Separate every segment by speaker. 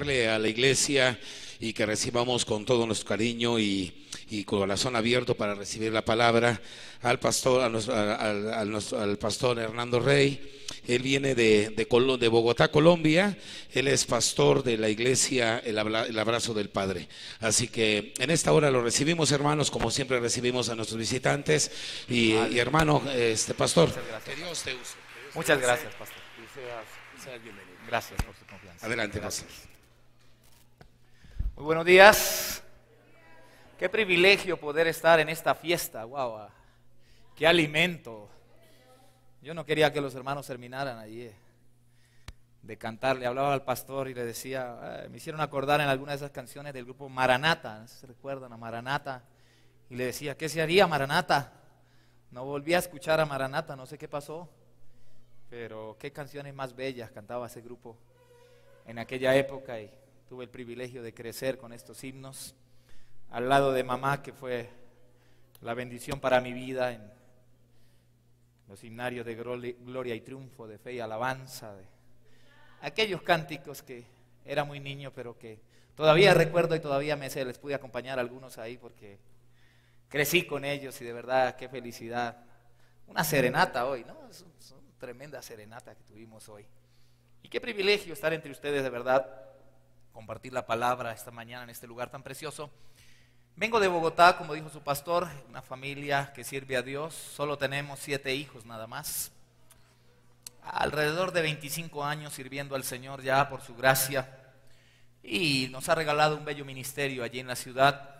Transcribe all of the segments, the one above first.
Speaker 1: invitarle a la iglesia y que recibamos con todo nuestro cariño y corazón abierto para recibir la palabra al pastor, al pastor Hernando Rey. Él viene de Bogotá, Colombia. Él es pastor de la iglesia El Abrazo del Padre. Así que en esta hora lo recibimos, hermanos, como siempre recibimos a nuestros visitantes. Y hermano, pastor, que Dios te use.
Speaker 2: Muchas gracias, pastor.
Speaker 1: Seas bienvenido.
Speaker 2: Gracias por su confianza.
Speaker 1: Adelante, pastor.
Speaker 2: Muy buenos días. Qué privilegio poder estar en esta fiesta. Wow, qué alimento. Yo no quería que los hermanos terminaran allí de cantar. Le hablaba al pastor y le decía, me hicieron acordar en algunas de esas canciones del grupo Maranata. No sé si se recuerdan a Maranata. Y le decía, ¿qué se haría Maranata? No volví a escuchar a Maranata, no sé qué pasó. Pero qué canciones más bellas cantaba ese grupo en aquella época, y tuve el privilegio de crecer con estos himnos al lado de mamá, que fue la bendición para mi vida en los himnarios de gloria y triunfo, de fe y alabanza, de aquellos cánticos que era muy niño, pero que todavía recuerdo y todavía les pude acompañar a algunos ahí porque crecí con ellos, y de verdad qué felicidad. Una serenata hoy, ¿no? Es una tremenda serenata que tuvimos hoy. Y qué privilegio estar entre ustedes, de verdad, compartir la palabra esta mañana en este lugar tan precioso. Vengo de Bogotá, como dijo su pastor, una familia que sirve a Dios. Solo tenemos 7 hijos nada más. Alrededor de 25 años sirviendo al Señor ya por su gracia. Y nos ha regalado un bello ministerio allí en la ciudad.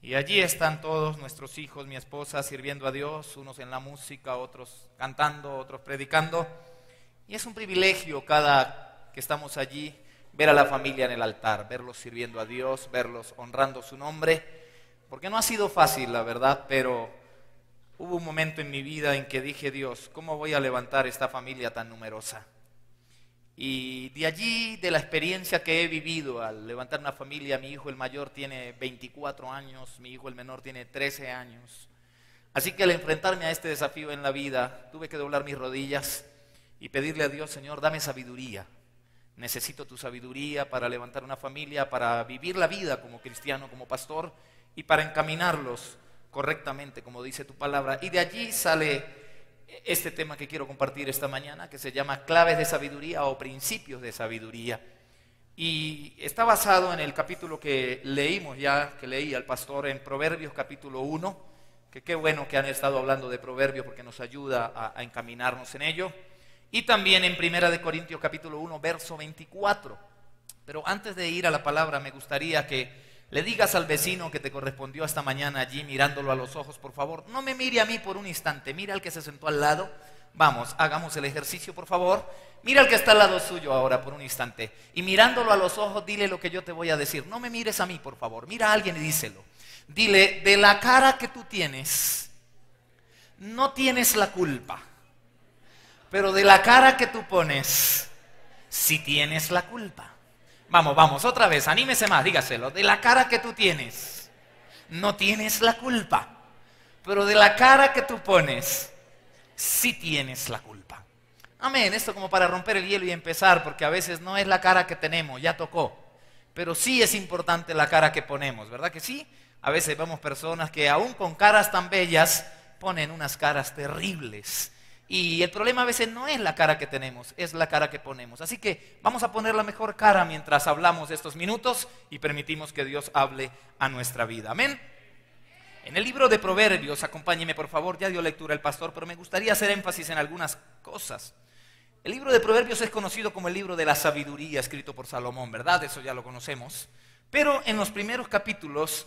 Speaker 2: Y allí están todos nuestros hijos, mi esposa, sirviendo a Dios, unos en la música, otros cantando, otros predicando. Y es un privilegio cada que estamos allí ver a la familia en el altar, verlos sirviendo a Dios, verlos honrando su nombre, porque no ha sido fácil, la verdad, pero hubo un momento en mi vida en que dije, Dios, ¿cómo voy a levantar esta familia tan numerosa? Y de allí, de la experiencia que he vivido al levantar una familia, mi hijo el mayor tiene 24 años, mi hijo el menor tiene 13 años. Así que al enfrentarme a este desafío en la vida, tuve que doblar mis rodillas y pedirle a Dios, Señor, dame sabiduría. Necesito tu sabiduría para levantar una familia, para vivir la vida como cristiano, como pastor, y para encaminarlos correctamente, como dice tu palabra. Y de allí sale este tema que quiero compartir esta mañana, que se llama claves de sabiduría o principios de sabiduría. Y está basado en el capítulo que leímos ya, que leí al pastor en Proverbios capítulo 1, que qué bueno que han estado hablando de Proverbios porque nos ayuda a encaminarnos en ello. Y también en 1 Corintios capítulo 1, verso 24. Pero antes de ir a la palabra, me gustaría que le digas al vecino que te correspondió esta mañana allí, mirándolo a los ojos, por favor, no me mire a mí por un instante, mira al que se sentó al lado. Vamos, hagamos el ejercicio, por favor. Mira al que está al lado suyo ahora por un instante. Y mirándolo a los ojos, dile lo que yo te voy a decir. No me mires a mí, por favor, mira a alguien y díselo. Dile, de la cara que tú tienes, no tienes la culpa. Pero de la cara que tú pones, sí tienes la culpa. Vamos, otra vez, anímese más, dígaselo. De la cara que tú tienes, no tienes la culpa. Pero de la cara que tú pones, sí tienes la culpa. Amén, esto como para romper el hielo y empezar, porque a veces no es la cara que tenemos, ya tocó. Pero sí es importante la cara que ponemos, ¿verdad que sí? A veces vemos personas que aún con caras tan bellas, ponen unas caras terribles. Y el problema a veces no es la cara que tenemos, es la cara que ponemos. Así que vamos a poner la mejor cara mientras hablamos estos minutos y permitimos que Dios hable a nuestra vida. Amén. En el libro de Proverbios, acompáñeme por favor, ya dio lectura el pastor, pero me gustaría hacer énfasis en algunas cosas. El libro de Proverbios es conocido como el libro de la sabiduría, escrito por Salomón, ¿verdad? Eso ya lo conocemos. Pero en los primeros capítulos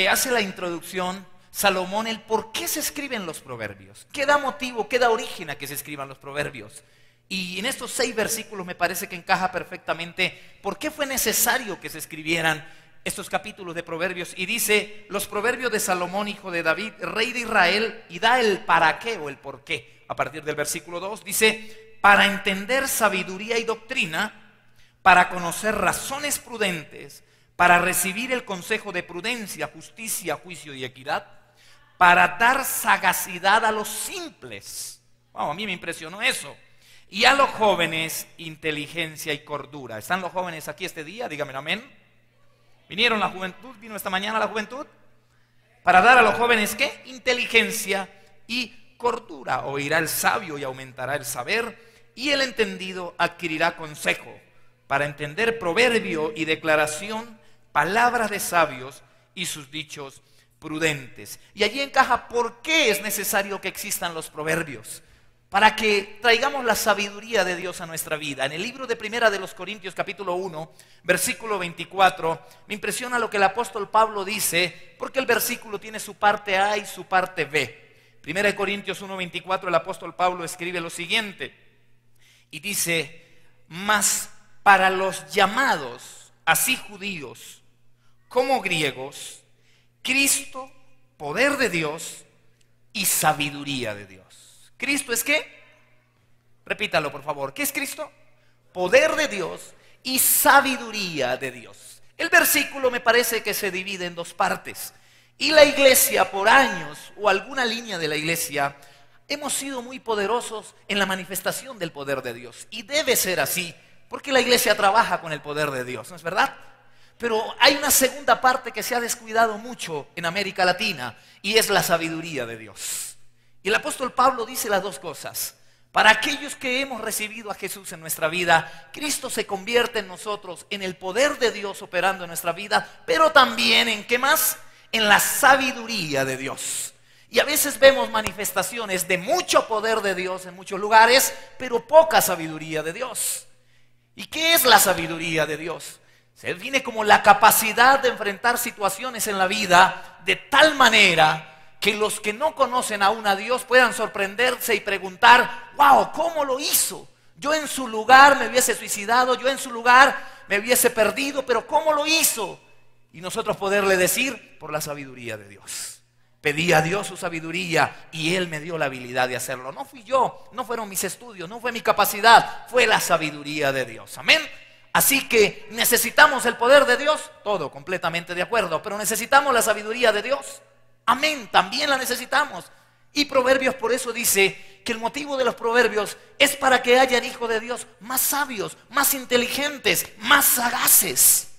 Speaker 2: hace la introducción Salomón el por qué se escriben los proverbios, qué da motivo, qué da origen a que se escriban los proverbios. Y en estos 6 versículos me parece que encaja perfectamente por qué fue necesario que se escribieran estos capítulos de proverbios. Y dice, los proverbios de Salomón, hijo de David, rey de Israel, y da el para qué o el por qué. A partir del versículo 2 dice, para entender sabiduría y doctrina, para conocer razones prudentes, para recibir el consejo de prudencia, justicia, juicio y equidad, para dar sagacidad a los simples. Wow, a mí me impresionó eso. y a los jóvenes inteligencia y cordura. ¿Están los jóvenes aquí este día? Díganme amén. ¿Vinieron la juventud? ¿Vino esta mañana la juventud? Para dar a los jóvenes, ¿qué? Inteligencia y cordura. Oirá el sabio y aumentará el saber, y el entendido adquirirá consejo. Para entender proverbio y declaración, palabras de sabios y sus dichos prudentes. Y allí encaja por qué es necesario que existan los proverbios. Para que traigamos la sabiduría de Dios a nuestra vida. En el libro de Primera de los Corintios, capítulo 1, versículo 24, me impresiona lo que el apóstol Pablo dice, porque el versículo tiene su parte A y su parte B. Primera de Corintios 1, 24, el apóstol Pablo escribe lo siguiente, y dice, mas para los llamados, así judíos como griegos, Cristo, poder de Dios y sabiduría de Dios. ¿Cristo es qué? Repítalo, por favor. ¿Qué es Cristo? Poder de Dios y sabiduría de Dios. El versículo me parece que se divide en dos partes. Y la iglesia, por años, o alguna línea de la iglesia, hemos sido muy poderosos en la manifestación del poder de Dios. Y debe ser así, porque la iglesia trabaja con el poder de Dios, ¿no es verdad? Pero hay una segunda parte que se ha descuidado mucho en América Latina, y es la sabiduría de Dios. Y el apóstol Pablo dice las dos cosas. Para aquellos que hemos recibido a Jesús en nuestra vida, Cristo se convierte en nosotros en el poder de Dios operando en nuestra vida, pero también en ¿qué más? En la sabiduría de Dios. Y a veces vemos manifestaciones de mucho poder de Dios en muchos lugares, pero poca sabiduría de Dios. ¿Y qué es la sabiduría de Dios? Se define como la capacidad de enfrentar situaciones en la vida de tal manera que los que no conocen aún a Dios puedan sorprenderse y preguntar, wow, ¿cómo lo hizo? Yo en su lugar me hubiese suicidado, yo en su lugar me hubiese perdido, pero ¿cómo lo hizo? Y nosotros poderle decir, por la sabiduría de Dios. Pedí a Dios su sabiduría y Él me dio la habilidad de hacerlo. No fui yo, no fueron mis estudios, no fue mi capacidad, fue la sabiduría de Dios. Amén. Así que necesitamos el poder de Dios, todo completamente de acuerdo, pero necesitamos la sabiduría de Dios. Amén, también la necesitamos. Y Proverbios por eso dice que el motivo de los proverbios es para que hayan hijos de Dios más sabios, más inteligentes, más sagaces.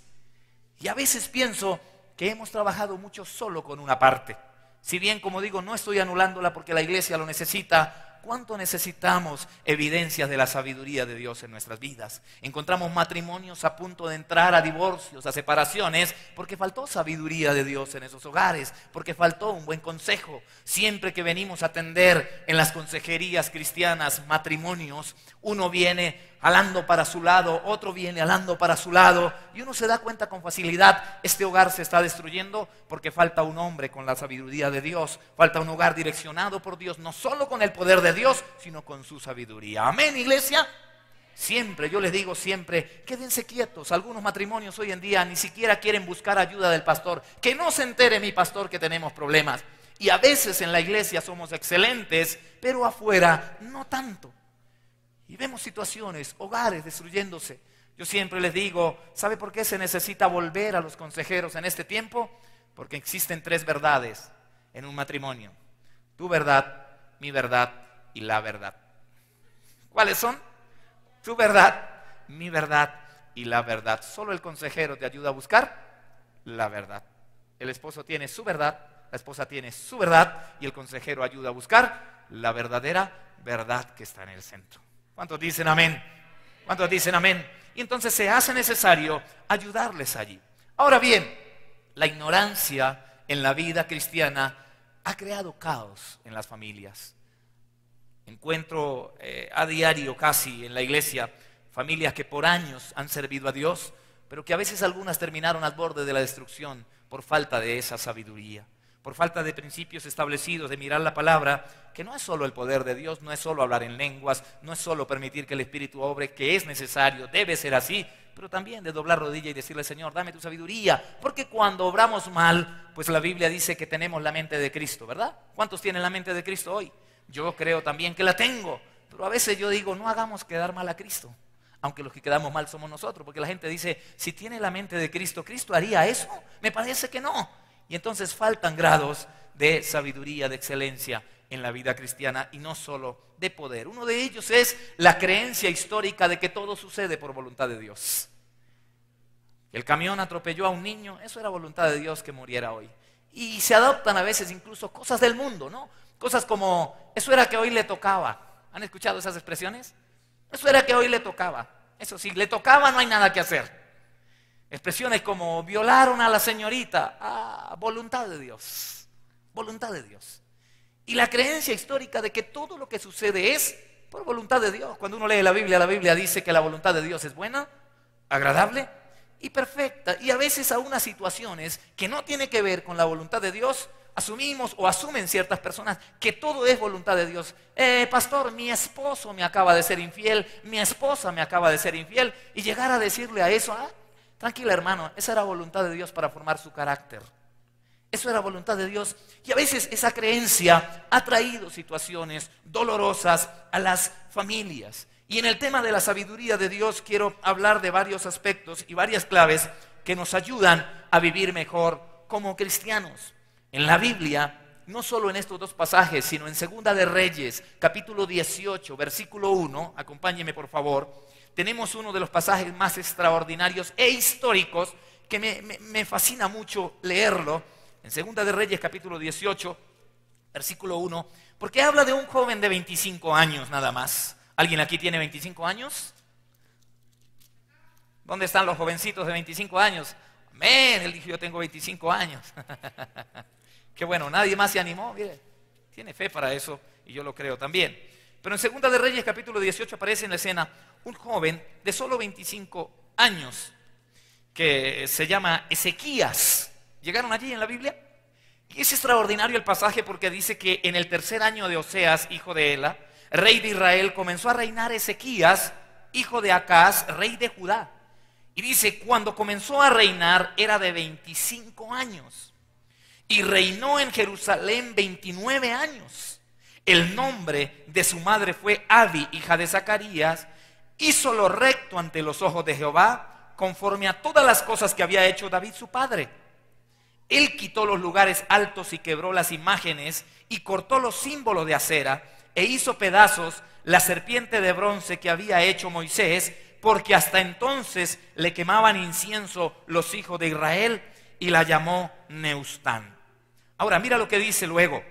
Speaker 2: Y a veces pienso que hemos trabajado mucho solo con una parte. Si bien, como digo, no estoy anulándola porque la iglesia lo necesita, ¿cuánto necesitamos evidencias de la sabiduría de Dios en nuestras vidas? Encontramos matrimonios a punto de entrar a divorcios, a separaciones, porque faltó sabiduría de Dios en esos hogares, porque faltó un buen consejo. Siempre que venimos a atender en las consejerías cristianas matrimonios, uno viene jalando para su lado, otro viene jalando para su lado, y uno se da cuenta con facilidad, este hogar se está destruyendo porque falta un hombre con la sabiduría de Dios, falta un hogar direccionado por Dios, no solo con el poder de Dios, sino con su sabiduría. Amén, iglesia. Siempre, yo les digo siempre, quédense quietos. Algunos matrimonios hoy en día ni siquiera quieren buscar ayuda del pastor. Que no se entere mi pastor que tenemos problemas. Y a veces en la iglesia somos excelentes, pero afuera no tanto. Y vemos situaciones, hogares destruyéndose. Yo siempre les digo, ¿sabe por qué se necesita volver a los consejeros en este tiempo? Porque existen tres verdades en un matrimonio. Tu verdad, mi verdad y la verdad. ¿Cuáles son? Tu verdad, mi verdad y la verdad. Solo el consejero te ayuda a buscar la verdad. El esposo tiene su verdad, la esposa tiene su verdad y el consejero ayuda a buscar la verdadera verdad que está en el centro. ¿Cuántos dicen amén? ¿Cuántos dicen amén? Y entonces se hace necesario ayudarles allí. Ahora bien, la ignorancia en la vida cristiana ha creado caos en las familias. Encuentro a diario casi en la iglesia familias que por años han servido a Dios, pero que a veces algunas terminaron al borde de la destrucción por falta de esa sabiduría, por falta de principios establecidos, de mirar la palabra, que no es solo el poder de Dios, no es solo hablar en lenguas, no es solo permitir que el Espíritu obre, que es necesario, debe ser así, pero también de doblar rodilla y decirle, Señor, dame tu sabiduría, porque cuando obramos mal, pues la Biblia dice que tenemos la mente de Cristo, ¿verdad? ¿Cuántos tienen la mente de Cristo hoy? Yo creo también que la tengo, pero a veces yo digo, no hagamos quedar mal a Cristo, aunque los que quedamos mal somos nosotros, porque la gente dice, si tiene la mente de Cristo, ¿Cristo haría eso? Me parece que no. Y entonces faltan grados de sabiduría, de excelencia en la vida cristiana y no solo de poder. Uno de ellos es la creencia histórica de que todo sucede por voluntad de Dios. El camión atropelló a un niño, eso era voluntad de Dios que muriera hoy. Y se adoptan a veces incluso cosas del mundo, ¿no? Cosas como, eso era que hoy le tocaba. ¿Han escuchado esas expresiones? Eso era que hoy le tocaba. Eso sí, le tocaba, no hay nada que hacer. Expresiones como, violaron a la señorita. Voluntad de Dios. Voluntad de Dios. Y la creencia histórica de que todo lo que sucede es por voluntad de Dios. Cuando uno lee la Biblia dice que la voluntad de Dios es buena, agradable y perfecta. Y a veces a unas situaciones que no tienen que ver con la voluntad de Dios, asumimos o asumen ciertas personas que todo es voluntad de Dios. Pastor, mi esposo me acaba de ser infiel, mi esposa me acaba de ser infiel. Y llegar a decirle a eso, tranquila hermano, esa era voluntad de Dios para formar su carácter. Eso era voluntad de Dios. Y a veces esa creencia ha traído situaciones dolorosas a las familias. Y en el tema de la sabiduría de Dios quiero hablar de varios aspectos y varias claves que nos ayudan a vivir mejor como cristianos. En la Biblia, no solo en estos dos pasajes, sino en Segunda de Reyes, capítulo 18, versículo 1, acompáñeme por favor, tenemos uno de los pasajes más extraordinarios e históricos que me fascina mucho leerlo. En Segunda de Reyes, capítulo 18, versículo 1, porque habla de un joven de 25 años nada más. ¿Alguien aquí tiene 25 años? ¿Dónde están los jovencitos de 25 años? Amén, él dijo, yo tengo 25 años. Qué bueno, nadie más se animó, mire, tiene fe para eso y yo lo creo también. Pero en Segunda de Reyes, capítulo 18, aparece en la escena un joven de solo 25 años que se llama Ezequías. ¿Llegaron allí en la Biblia? Y es extraordinario el pasaje porque dice que en el tercer año de Oseas, hijo de Ela, rey de Israel, comenzó a reinar Ezequías, hijo de Acaz, rey de Judá. Y dice, cuando comenzó a reinar era de 25 años. Y reinó en Jerusalén 29 años. El nombre de su madre fue Abi, hija de Zacarías. Hizo lo recto ante los ojos de Jehová, conforme a todas las cosas que había hecho David su padre. Él quitó los lugares altos y quebró las imágenes y cortó los símbolos de acera e hizo pedazos la serpiente de bronce que había hecho Moisés, porque hasta entonces le quemaban incienso los hijos de Israel, y la llamó Neustán. Ahora mira lo que dice luego.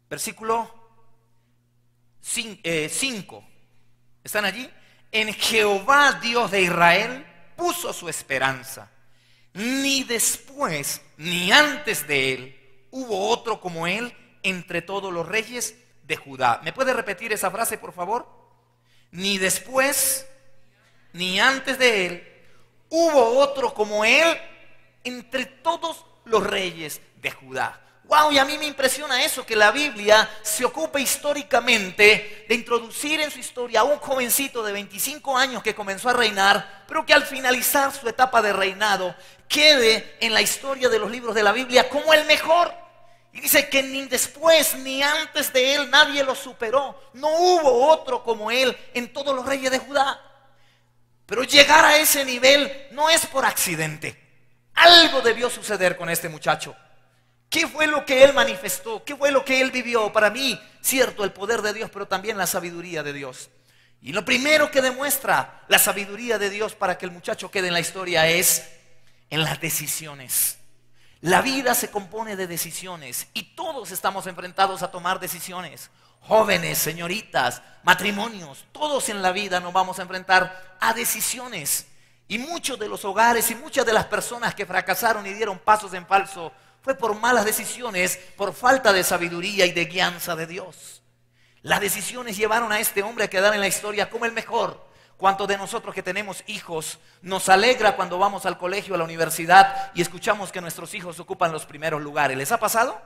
Speaker 2: Versículo 5. ¿Están allí? En Jehová Dios de Israel puso su esperanza. Ni después ni antes de él hubo otro como él entre todos los reyes de Judá. ¿Me puede repetir esa frase, por favor? Ni después ni antes de él hubo otro como él entre todos los reyes de Judá. Wow, y a mí me impresiona eso, que la Biblia se ocupa históricamente de introducir en su historia a un jovencito de 25 años que comenzó a reinar, pero que al finalizar su etapa de reinado quede en la historia de los libros de la Biblia como el mejor. Y dice que ni después ni antes de él nadie lo superó. No hubo otro como él en todos los reyes de Judá. Pero llegar a ese nivel no es por accidente. Algo debió suceder con este muchacho. ¿Qué fue lo que él manifestó? ¿Qué fue lo que él vivió? Para mí, cierto, el poder de Dios, pero también la sabiduría de Dios. Y lo primero que demuestra la sabiduría de Dios para que el muchacho quede en la historia es en las decisiones. La vida se compone de decisiones y todos estamos enfrentados a tomar decisiones. Jóvenes, señoritas, matrimonios, todos en la vida nos vamos a enfrentar a decisiones. Y muchos de los hogares y muchas de las personas que fracasaron y dieron pasos en falso fue por malas decisiones, por falta de sabiduría y de guianza de Dios. Las decisiones llevaron a este hombre a quedar en la historia como el mejor. ¿Cuántos de nosotros que tenemos hijos nos alegra cuando vamos al colegio, a la universidad y escuchamos que nuestros hijos ocupan los primeros lugares? ¿Les ha pasado?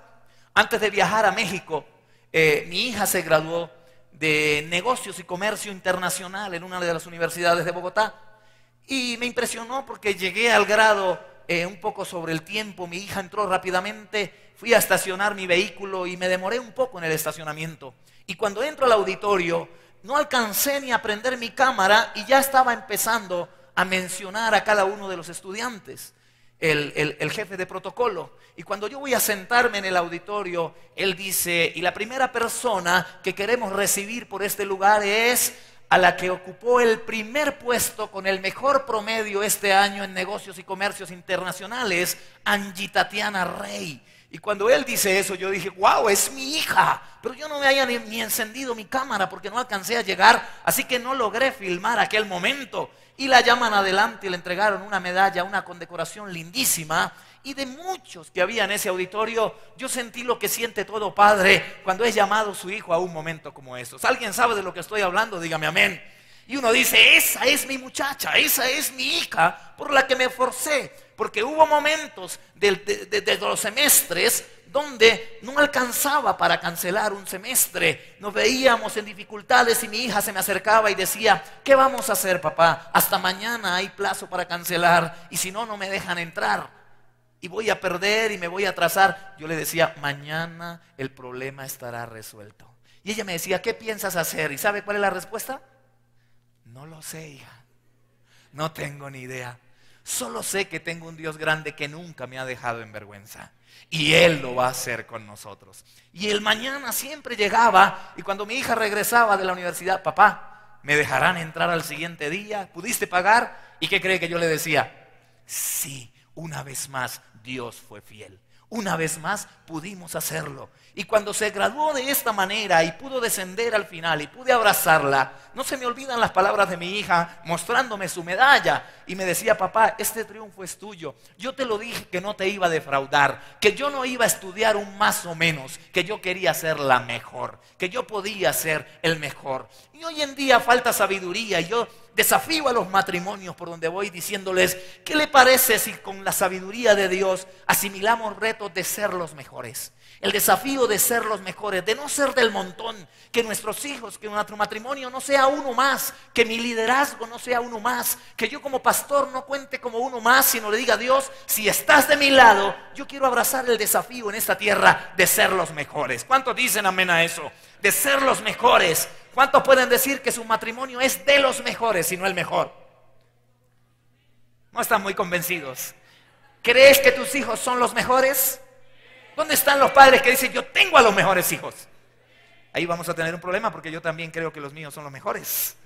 Speaker 2: Antes de viajar a México, mi hija se graduó de Negocios y Comercio Internacional en una de las universidades de Bogotá. Y me impresionó porque llegué al grado un poco sobre el tiempo. Mi hija entró rápidamente, fui a estacionar mi vehículo y me demoré un poco en el estacionamiento. Y cuando entro al auditorio, no alcancé ni a prender mi cámara y ya estaba empezando a mencionar a cada uno de los estudiantes. el jefe de protocolo. Y cuando yo voy a sentarme en el auditorio, él dice, y la primera persona que queremos recibir por este lugar es a la que ocupó el primer puesto con el mejor promedio este año en negocios y comercios internacionales, Angie Tatiana Rey. Y cuando él dice eso, yo dije, wow, es mi hija. Pero yo no me había ni encendido mi cámara porque no alcancé a llegar, así que no logré filmar aquel momento. Y la llaman adelante y le entregaron una medalla, una condecoración lindísima. Y de muchos que había en ese auditorio, yo sentí lo que siente todo padre cuando es llamado su hijo a un momento como estos. ¿Alguien sabe de lo que estoy hablando? Dígame amén. Y uno dice, esa es mi muchacha, esa es mi hija por la que me esforcé. Porque hubo momentos de los semestres donde no alcanzaba para cancelar un semestre. Nos veíamos en dificultades y mi hija se me acercaba y decía, ¿qué vamos a hacer, papá? Hasta mañana hay plazo para cancelar y si no, no me dejan entrar. Y voy a perder y me voy a atrasar. Yo le decía, mañana el problema estará resuelto. Y ella me decía, ¿qué piensas hacer? ¿Y sabe cuál es la respuesta? No lo sé, hija. No tengo ni idea. Solo sé que tengo un Dios grande que nunca me ha dejado en vergüenza. Y Él lo va a hacer con nosotros. Y el mañana siempre llegaba. Y cuando mi hija regresaba de la universidad, papá, ¿me dejarán entrar al siguiente día? ¿Pudiste pagar? ¿Y qué cree que yo le decía? Sí, una vez más Dios fue fiel. Una vez más pudimos hacerlo. Y cuando se graduó de esta manera y pudo descender al final y pude abrazarla, no se me olvidan las palabras de mi hija mostrándome su medalla. Y me decía, papá, este triunfo es tuyo. Yo te lo dije que no te iba a defraudar, que yo no iba a estudiar un más o menos, que yo quería ser la mejor, que yo podía ser el mejor. Y hoy en día falta sabiduría y yo desafío a los matrimonios por donde voy diciéndoles, ¿qué le parece si con la sabiduría de Dios asimilamos retos de ser los mejores? El desafío de ser los mejores, de no ser del montón, que nuestros hijos, que nuestro matrimonio no sea uno más, que mi liderazgo no sea uno más, que yo como pastor no cuente como uno más, sino le diga a Dios, si estás de mi lado, yo quiero abrazar el desafío en esta tierra de ser los mejores. ¿Cuántos dicen amén a eso? De ser los mejores. ¿Cuántos pueden decir que su matrimonio es de los mejores y no el mejor? No están muy convencidos. ¿Crees que tus hijos son los mejores? ¿Dónde están los padres que dicen yo tengo a los mejores hijos? Ahí vamos a tener un problema porque yo también creo que los míos son los mejores.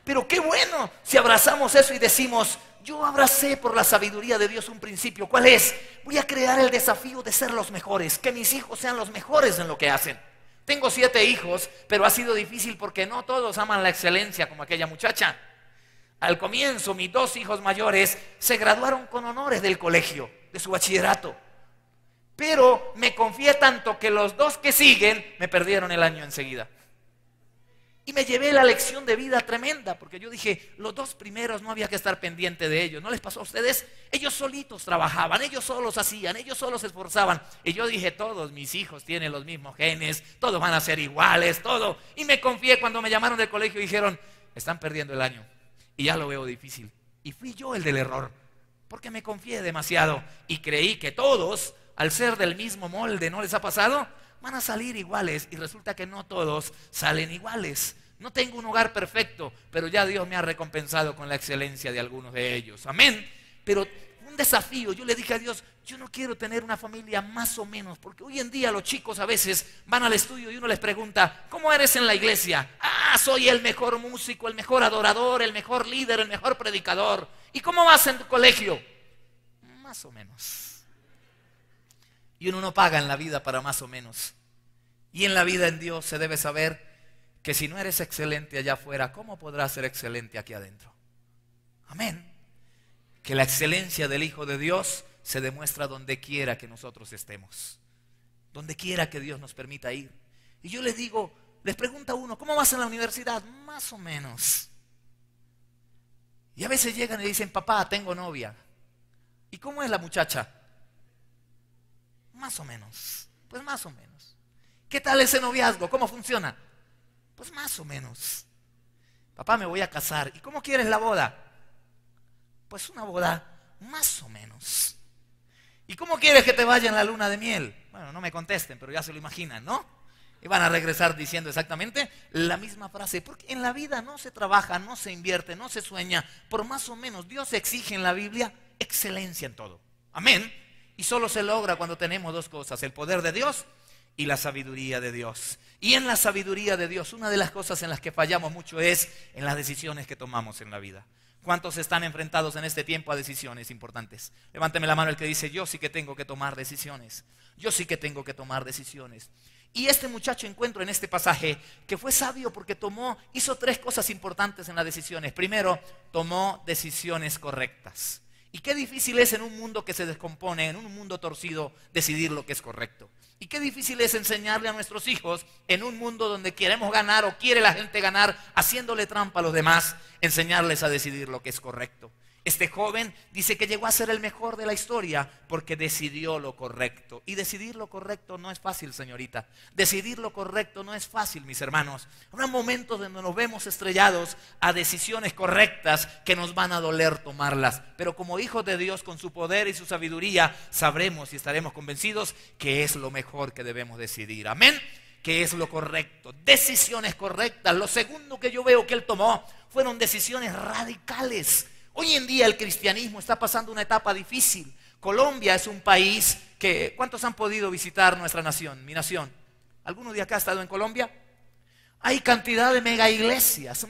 Speaker 2: Pero qué bueno si abrazamos eso y decimos, yo abracé por la sabiduría de Dios un principio. ¿Cuál es? Voy a crear el desafío de ser los mejores, que mis hijos sean los mejores en lo que hacen. Tengo 7 hijos, pero ha sido difícil porque no todos aman la excelencia como aquella muchacha. Al comienzo, mis 2 hijos mayores se graduaron con honores del colegio, de su bachillerato. Pero me confié tanto que los 2 que siguen me perdieron el año enseguida. Y me llevé la lección de vida tremenda, porque yo dije, los 2 primeros no había que estar pendiente de ellos. ¿No les pasó a ustedes? Ellos solitos trabajaban, ellos solos hacían, ellos solos se esforzaban. Y yo dije, todos mis hijos tienen los mismos genes, todos van a ser iguales, todo. Y me confié cuando me llamaron del colegio y dijeron, están perdiendo el año. Y ya lo veo difícil. Y fui yo el del error, porque me confié demasiado y creí que todos, al ser del mismo molde, ¿no les ha pasado? Van a salir iguales y resulta que no todos salen iguales. No tengo un hogar perfecto, pero ya Dios me ha recompensado con la excelencia de algunos de ellos. Amén. Pero un desafío, yo le dije a Dios, yo no quiero tener una familia más o menos, porque hoy en día los chicos a veces van al estudio y uno les pregunta, ¿cómo eres en la iglesia? Ah, soy el mejor músico, el mejor adorador, el mejor líder, el mejor predicador. ¿Y cómo vas en tu colegio? Más o menos. Y uno no paga en la vida para más o menos. Y en la vida en Dios se debe saber que si no eres excelente allá afuera, ¿cómo podrás ser excelente aquí adentro? Amén. Que la excelencia del Hijo de Dios se demuestra donde quiera que nosotros estemos. Donde quiera que Dios nos permita ir. Y yo les digo, les pregunta a uno, ¿cómo vas en la universidad? Más o menos. Y a veces llegan y dicen, papá, tengo novia. ¿Y cómo es la muchacha? Más o menos, pues más o menos. ¿Qué tal ese noviazgo? ¿Cómo funciona? Pues más o menos. Papá, me voy a casar. ¿Y cómo quieres la boda? Pues una boda más o menos. ¿Y cómo quieres que te vaya en la luna de miel? Bueno, no me contesten, pero ya se lo imaginan, ¿no? Y van a regresar diciendo exactamente la misma frase. Porque en la vida no se trabaja, no se invierte, no se sueña por más o menos. Dios exige en la Biblia excelencia en todo. Amén. Y solo se logra cuando tenemos dos cosas: el poder de Dios y la sabiduría de Dios. Y en la sabiduría de Dios, una de las cosas en las que fallamos mucho es en las decisiones que tomamos en la vida. ¿Cuántos están enfrentados en este tiempo a decisiones importantes? Levánteme la mano el que dice: yo sí que tengo que tomar decisiones. Yo sí que tengo que tomar decisiones. Y este muchacho encuentro en este pasaje que fue sabio porque hizo tres cosas importantes en las decisiones. Primero, tomó decisiones correctas. Y qué difícil es en un mundo que se descompone, en un mundo torcido, decidir lo que es correcto. Y qué difícil es enseñarle a nuestros hijos en un mundo donde queremos ganar o quiere la gente ganar, haciéndole trampa a los demás, enseñarles a decidir lo que es correcto. Este joven dice que llegó a ser el mejor de la historia porque decidió lo correcto. Y decidir lo correcto no es fácil, señorita. Decidir lo correcto no es fácil, mis hermanos. Habrá momentos donde nos vemos estrellados a decisiones correctas que nos van a doler tomarlas. Pero como hijos de Dios, con su poder y su sabiduría, sabremos y estaremos convencidos que es lo mejor que debemos decidir. Amén. Que es lo correcto. Decisiones correctas. Lo segundo que yo veo que él tomó fueron decisiones radicales. Hoy en día el cristianismo está pasando una etapa difícil. Colombia es un país que... ¿Cuántos han podido visitar nuestra nación, mi nación? ¿Alguno de acá ha estado en Colombia? Hay cantidad de mega iglesias.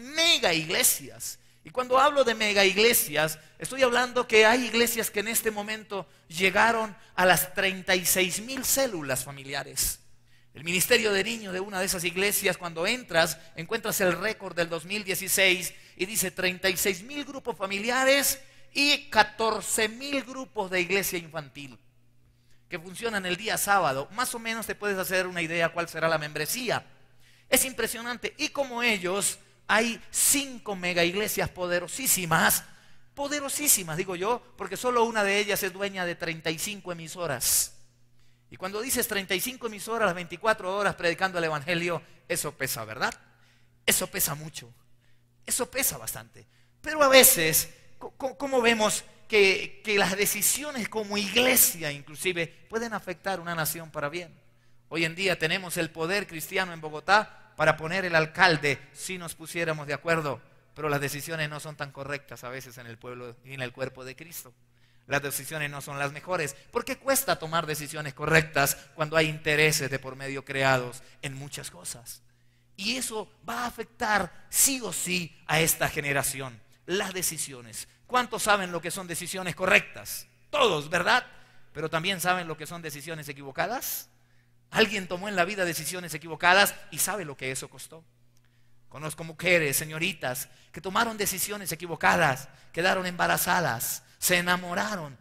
Speaker 2: Y cuando hablo de mega iglesias, estoy hablando que hay iglesias que en este momento llegaron a las 36,000 células familiares. El ministerio de niños de una de esas iglesias, cuando entras, encuentras el récord del 2016 y dice 36,000 grupos familiares y 14,000 grupos de iglesia infantil que funcionan el día sábado. Más o menos te puedes hacer una idea cuál será la membresía. Es impresionante. Y como ellos, hay 5 mega iglesias poderosísimas, digo yo, porque solo una de ellas es dueña de 35 emisoras. Y cuando dices 35 emisoras, las 24 horas predicando el evangelio, eso pesa, ¿verdad? Eso pesa mucho. Eso pesa bastante. Pero a veces, ¿cómo vemos que las decisiones como iglesia inclusive pueden afectar una nación para bien? Hoy en día tenemos el poder cristiano en Bogotá para poner el alcalde si nos pusiéramos de acuerdo, pero las decisiones no son tan correctas a veces en el pueblo y en el cuerpo de Cristo. Las decisiones no son las mejores. ¿Por qué cuesta tomar decisiones correctas cuando hay intereses de por medio creados en muchas cosas? Y eso va a afectar sí o sí a esta generación. Las decisiones. ¿Cuántos saben lo que son decisiones correctas? Todos, ¿verdad? Pero también saben lo que son decisiones equivocadas. Alguien tomó en la vida decisiones equivocadas y sabe lo que eso costó. Conozco mujeres, señoritas, que tomaron decisiones equivocadas, quedaron embarazadas, se enamoraron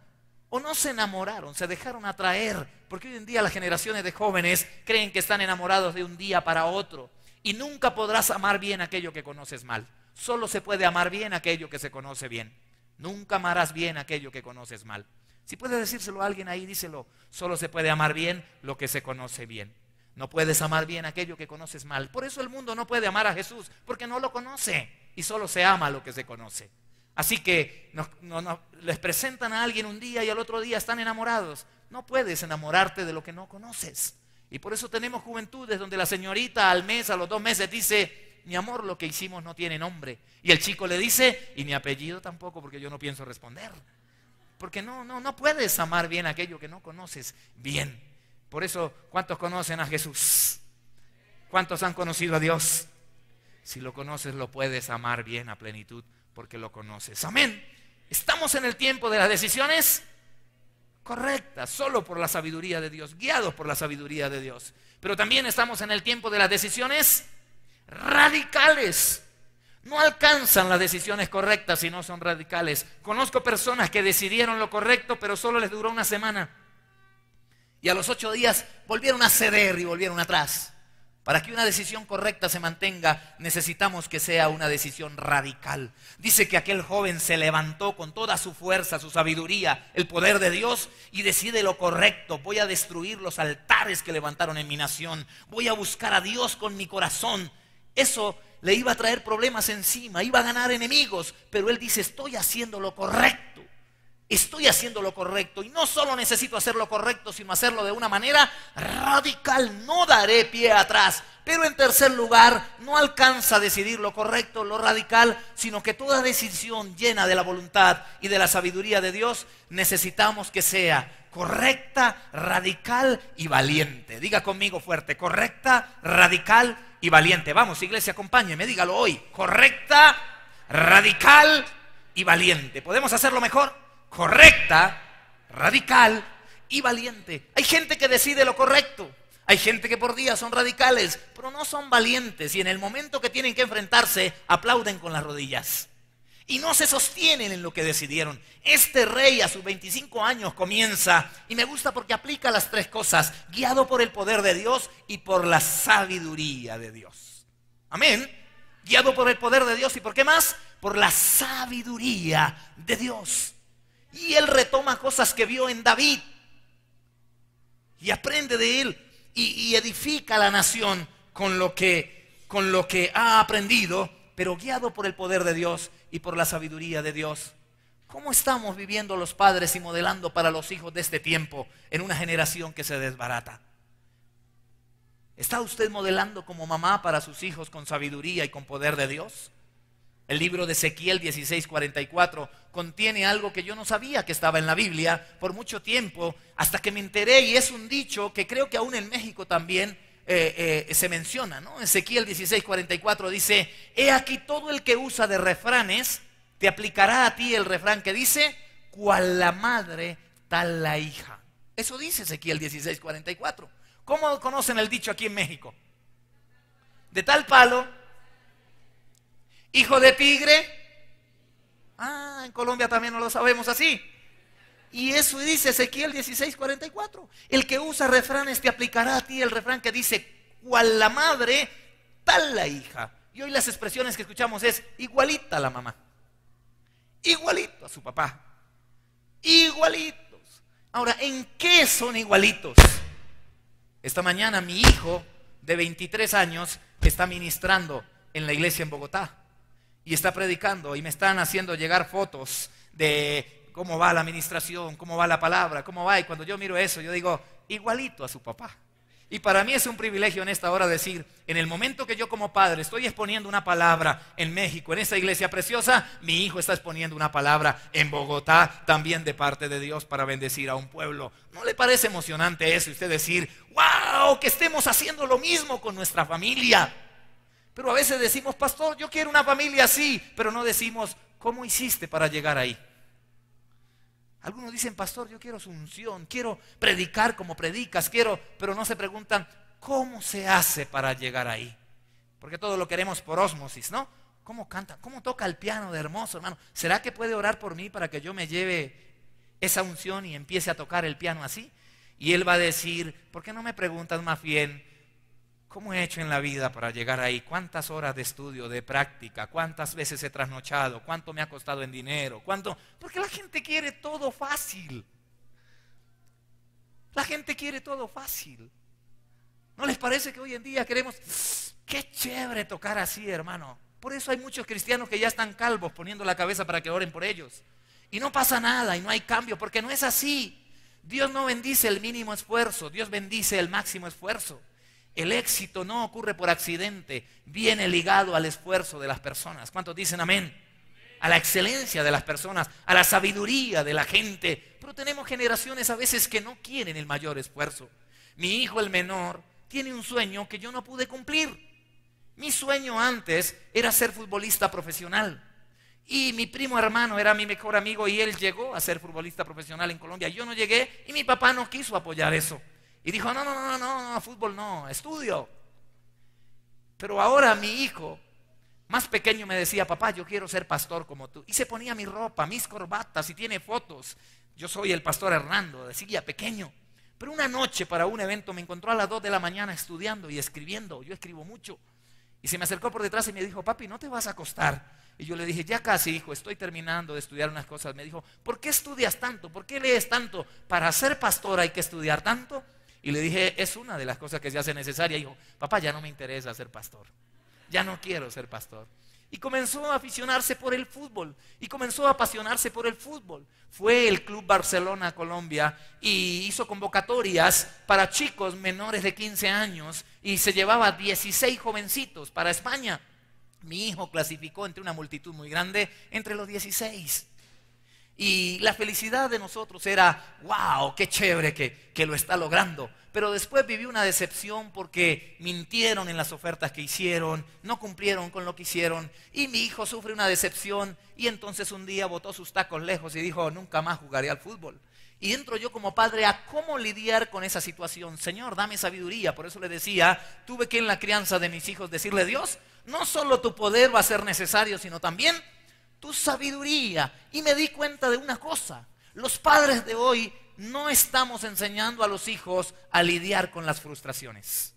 Speaker 2: o no se enamoraron, se dejaron atraer, porque hoy en día las generaciones de jóvenes creen que están enamorados de un día para otro. Y nunca podrás amar bien aquello que conoces mal. Solo se puede amar bien aquello que se conoce bien. Nunca amarás bien aquello que conoces mal. Si puedes decírselo a alguien ahí, díselo. Solo se puede amar bien lo que se conoce bien. No puedes amar bien aquello que conoces mal. Por eso el mundo no puede amar a Jesús, porque no lo conoce. Y solo se ama lo que se conoce. Así que les presentan a alguien un día y al otro día están enamorados. No puedes enamorarte de lo que no conoces. Y por eso tenemos juventudes donde la señorita al mes, a los 2 meses dice: mi amor, lo que hicimos no tiene nombre. Y el chico le dice: y mi apellido tampoco, porque yo no pienso responder. Porque no puedes amar bien aquello que no conoces bien. Por eso, ¿cuántos conocen a Jesús? ¿Cuántos han conocido a Dios? Si lo conoces, lo puedes amar bien a plenitud, porque lo conoces. Amén. Estamos en el tiempo de las decisiones correctas, solo por la sabiduría de Dios, guiados por la sabiduría de Dios. Pero también estamos en el tiempo de las decisiones radicales. No alcanzan las decisiones correctas si no son radicales. Conozco personas que decidieron lo correcto, pero solo les duró una semana. Y a los 8 días volvieron a ceder y volvieron atrás. Para que una decisión correcta se mantenga, necesitamos que sea una decisión radical. Dice que aquel joven se levantó con toda su fuerza, su sabiduría, el poder de Dios, y decide lo correcto. Voy a destruir los altares que levantaron en mi nación. Voy a buscar a Dios con mi corazón. Eso le iba a traer problemas encima, iba a ganar enemigos, pero él dice: estoy haciendo lo correcto. estoy haciendo lo correcto y no solo necesito hacer lo correcto, sino hacerlo de una manera radical. No daré pie atrás. Pero en tercer lugar, no alcanza a decidir lo correcto, lo radical, sino que toda decisión llena de la voluntad y de la sabiduría de Dios necesitamos que sea correcta, radical y valiente. Diga conmigo fuerte: correcta, radical y valiente. Vamos, iglesia, acompáñeme, dígalo hoy: correcta, radical y valiente. ¿Podemos hacerlo mejor? Correcta, radical y valiente. Hay gente que decide lo correcto. Hay gente que por día son radicales, pero no son valientes. Y en el momento que tienen que enfrentarse, aplauden con las rodillas. Y no se sostienen en lo que decidieron. Este rey a sus 25 años comienza, y me gusta porque aplica las tres cosas: guiado por el poder de Dios y por la sabiduría de Dios. Amén. Guiado por el poder de Dios y ¿por qué más? Por la sabiduría de Dios. Y él retoma cosas que vio en David y aprende de él y edifica a la nación con lo que ha aprendido, pero guiado por el poder de Dios y por la sabiduría de Dios. ¿Cómo estamos viviendo los padres y modelando para los hijos de este tiempo en una generación que se desbarata? ¿Está usted modelando como mamá para sus hijos con sabiduría y con poder de Dios? El libro de Ezequiel 16:44 contiene algo que yo no sabía que estaba en la Biblia por mucho tiempo, hasta que me enteré, y es un dicho que creo que aún en México también se menciona, ¿no? Ezequiel 16:44 dice: he aquí todo el que usa de refranes, te aplicará a ti el refrán que dice: cual la madre, tal la hija. Eso dice Ezequiel 16:44. ¿Cómo conocen el dicho aquí en México? De tal palo, hijo de tigre. Ah, en Colombia también no lo sabemos así. Y eso dice Ezequiel 16:44. El que usa refranes te aplicará a ti el refrán que dice: cual la madre, tal la hija. Y hoy las expresiones que escuchamos es: igualita a la mamá, igualito a su papá, igualitos. Ahora, ¿en qué son igualitos? Esta mañana mi hijo de 23 años está ministrando en la iglesia en Bogotá y está predicando, y me están haciendo llegar fotos de cómo va la administración, cómo va la palabra, cómo va. Y cuando yo miro eso, yo digo: igualito a su papá. Y para mí es un privilegio en esta hora decir: en el momento que yo como padre estoy exponiendo una palabra en México, en esta iglesia preciosa, mi hijo está exponiendo una palabra en Bogotá, también de parte de Dios, para bendecir a un pueblo. ¿No le parece emocionante eso? Y usted decir: wow, que estemos haciendo lo mismo con nuestra familia. Pero a veces decimos: pastor, yo quiero una familia así, pero no decimos: ¿cómo hiciste para llegar ahí? Algunos dicen: pastor, yo quiero su unción, quiero predicar como predicas, pero no se preguntan: ¿cómo se hace para llegar ahí? Porque todo lo queremos por ósmosis, ¿no? ¿Cómo canta? ¿Cómo toca el piano de hermoso, hermano? ¿Será que puede orar por mí para que yo me lleve esa unción y empiece a tocar el piano así? Y él va a decir: ¿por qué no me preguntas más bien cómo he hecho en la vida para llegar ahí? ¿Cuántas horas de estudio, de práctica? ¿Cuántas veces he trasnochado? ¿Cuánto me ha costado en dinero? ¿Cuánto? Porque la gente quiere todo fácil. La gente quiere todo fácil. ¿No les parece que hoy en día queremos: qué chévere tocar así, hermano? Por eso hay muchos cristianos que ya están calvos poniendo la cabeza para que oren por ellos. Y no pasa nada y no hay cambio, porque no es así. Dios no bendice el mínimo esfuerzo, Dios bendice el máximo esfuerzo. El éxito no ocurre por accidente, viene ligado al esfuerzo de las personas. ¿Cuántos dicen amén? A la excelencia de las personas, a la sabiduría de la gente. Pero tenemos generaciones a veces que no quieren el mayor esfuerzo. Mi hijo, el menor, tiene un sueño que yo no pude cumplir. Mi sueño antes era ser futbolista profesional. Y mi primo hermano era mi mejor amigo y él llegó a ser futbolista profesional en Colombia. Yo no llegué y mi papá no quiso apoyar eso. Y dijo: no, fútbol no, estudio. Pero ahora mi hijo más pequeño me decía: papá, yo quiero ser pastor como tú. Y se ponía mi ropa, mis corbatas, y tiene fotos. Yo soy el pastor Hernando, decía pequeño. Pero una noche para un evento me encontró a las 2 de la mañana estudiando y escribiendo. Yo escribo mucho. Y se me acercó por detrás y me dijo: papi, ¿no te vas a acostar? Y yo le dije: ya casi, hijo, estoy terminando de estudiar unas cosas. Me dijo: ¿por qué estudias tanto? ¿Por qué lees tanto? ¿Para ser pastor hay que estudiar tanto? Y le dije: es una de las cosas que se hace necesaria. Y dijo: papá, ya no me interesa ser pastor. Ya no quiero ser pastor. Y comenzó a aficionarse por el fútbol. Y comenzó a apasionarse por el fútbol. Fue el Club Barcelona a Colombia y hizo convocatorias para chicos menores de 15 años. Y se llevaba 16 jovencitos para España. Mi hijo clasificó entre una multitud muy grande entre los 16. Y la felicidad de nosotros era, wow, qué chévere que lo está logrando. Pero después vivió una decepción porque mintieron en las ofertas que hicieron, no cumplieron con lo que hicieron. Y mi hijo sufre una decepción y entonces un día botó sus tacos lejos y dijo, nunca más jugaré al fútbol. Y entro yo como padre a cómo lidiar con esa situación. Señor, dame sabiduría. Por eso le decía, tuve que en la crianza de mis hijos decirle, Dios, no solo tu poder va a ser necesario, sino también tu sabiduría. Y me di cuenta de una cosa, los padres de hoy no estamos enseñando a los hijos a lidiar con las frustraciones.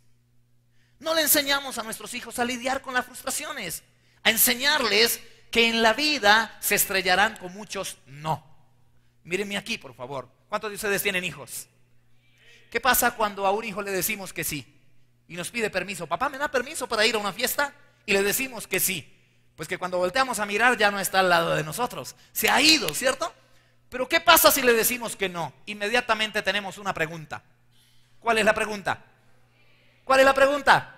Speaker 2: No le enseñamos a nuestros hijos a lidiar con las frustraciones, a enseñarles que en la vida se estrellarán con muchos no. Mírenme aquí, por favor. ¿Cuántos de ustedes tienen hijos? ¿Qué pasa cuando a un hijo le decimos que sí? Y nos pide permiso. Papá, ¿me da permiso para ir a una fiesta? Y le decimos que sí. Pues que cuando volteamos a mirar ya no está al lado de nosotros. Se ha ido, ¿cierto? Pero ¿qué pasa si le decimos que no? Inmediatamente tenemos una pregunta. ¿Cuál es la pregunta? ¿Cuál es la pregunta?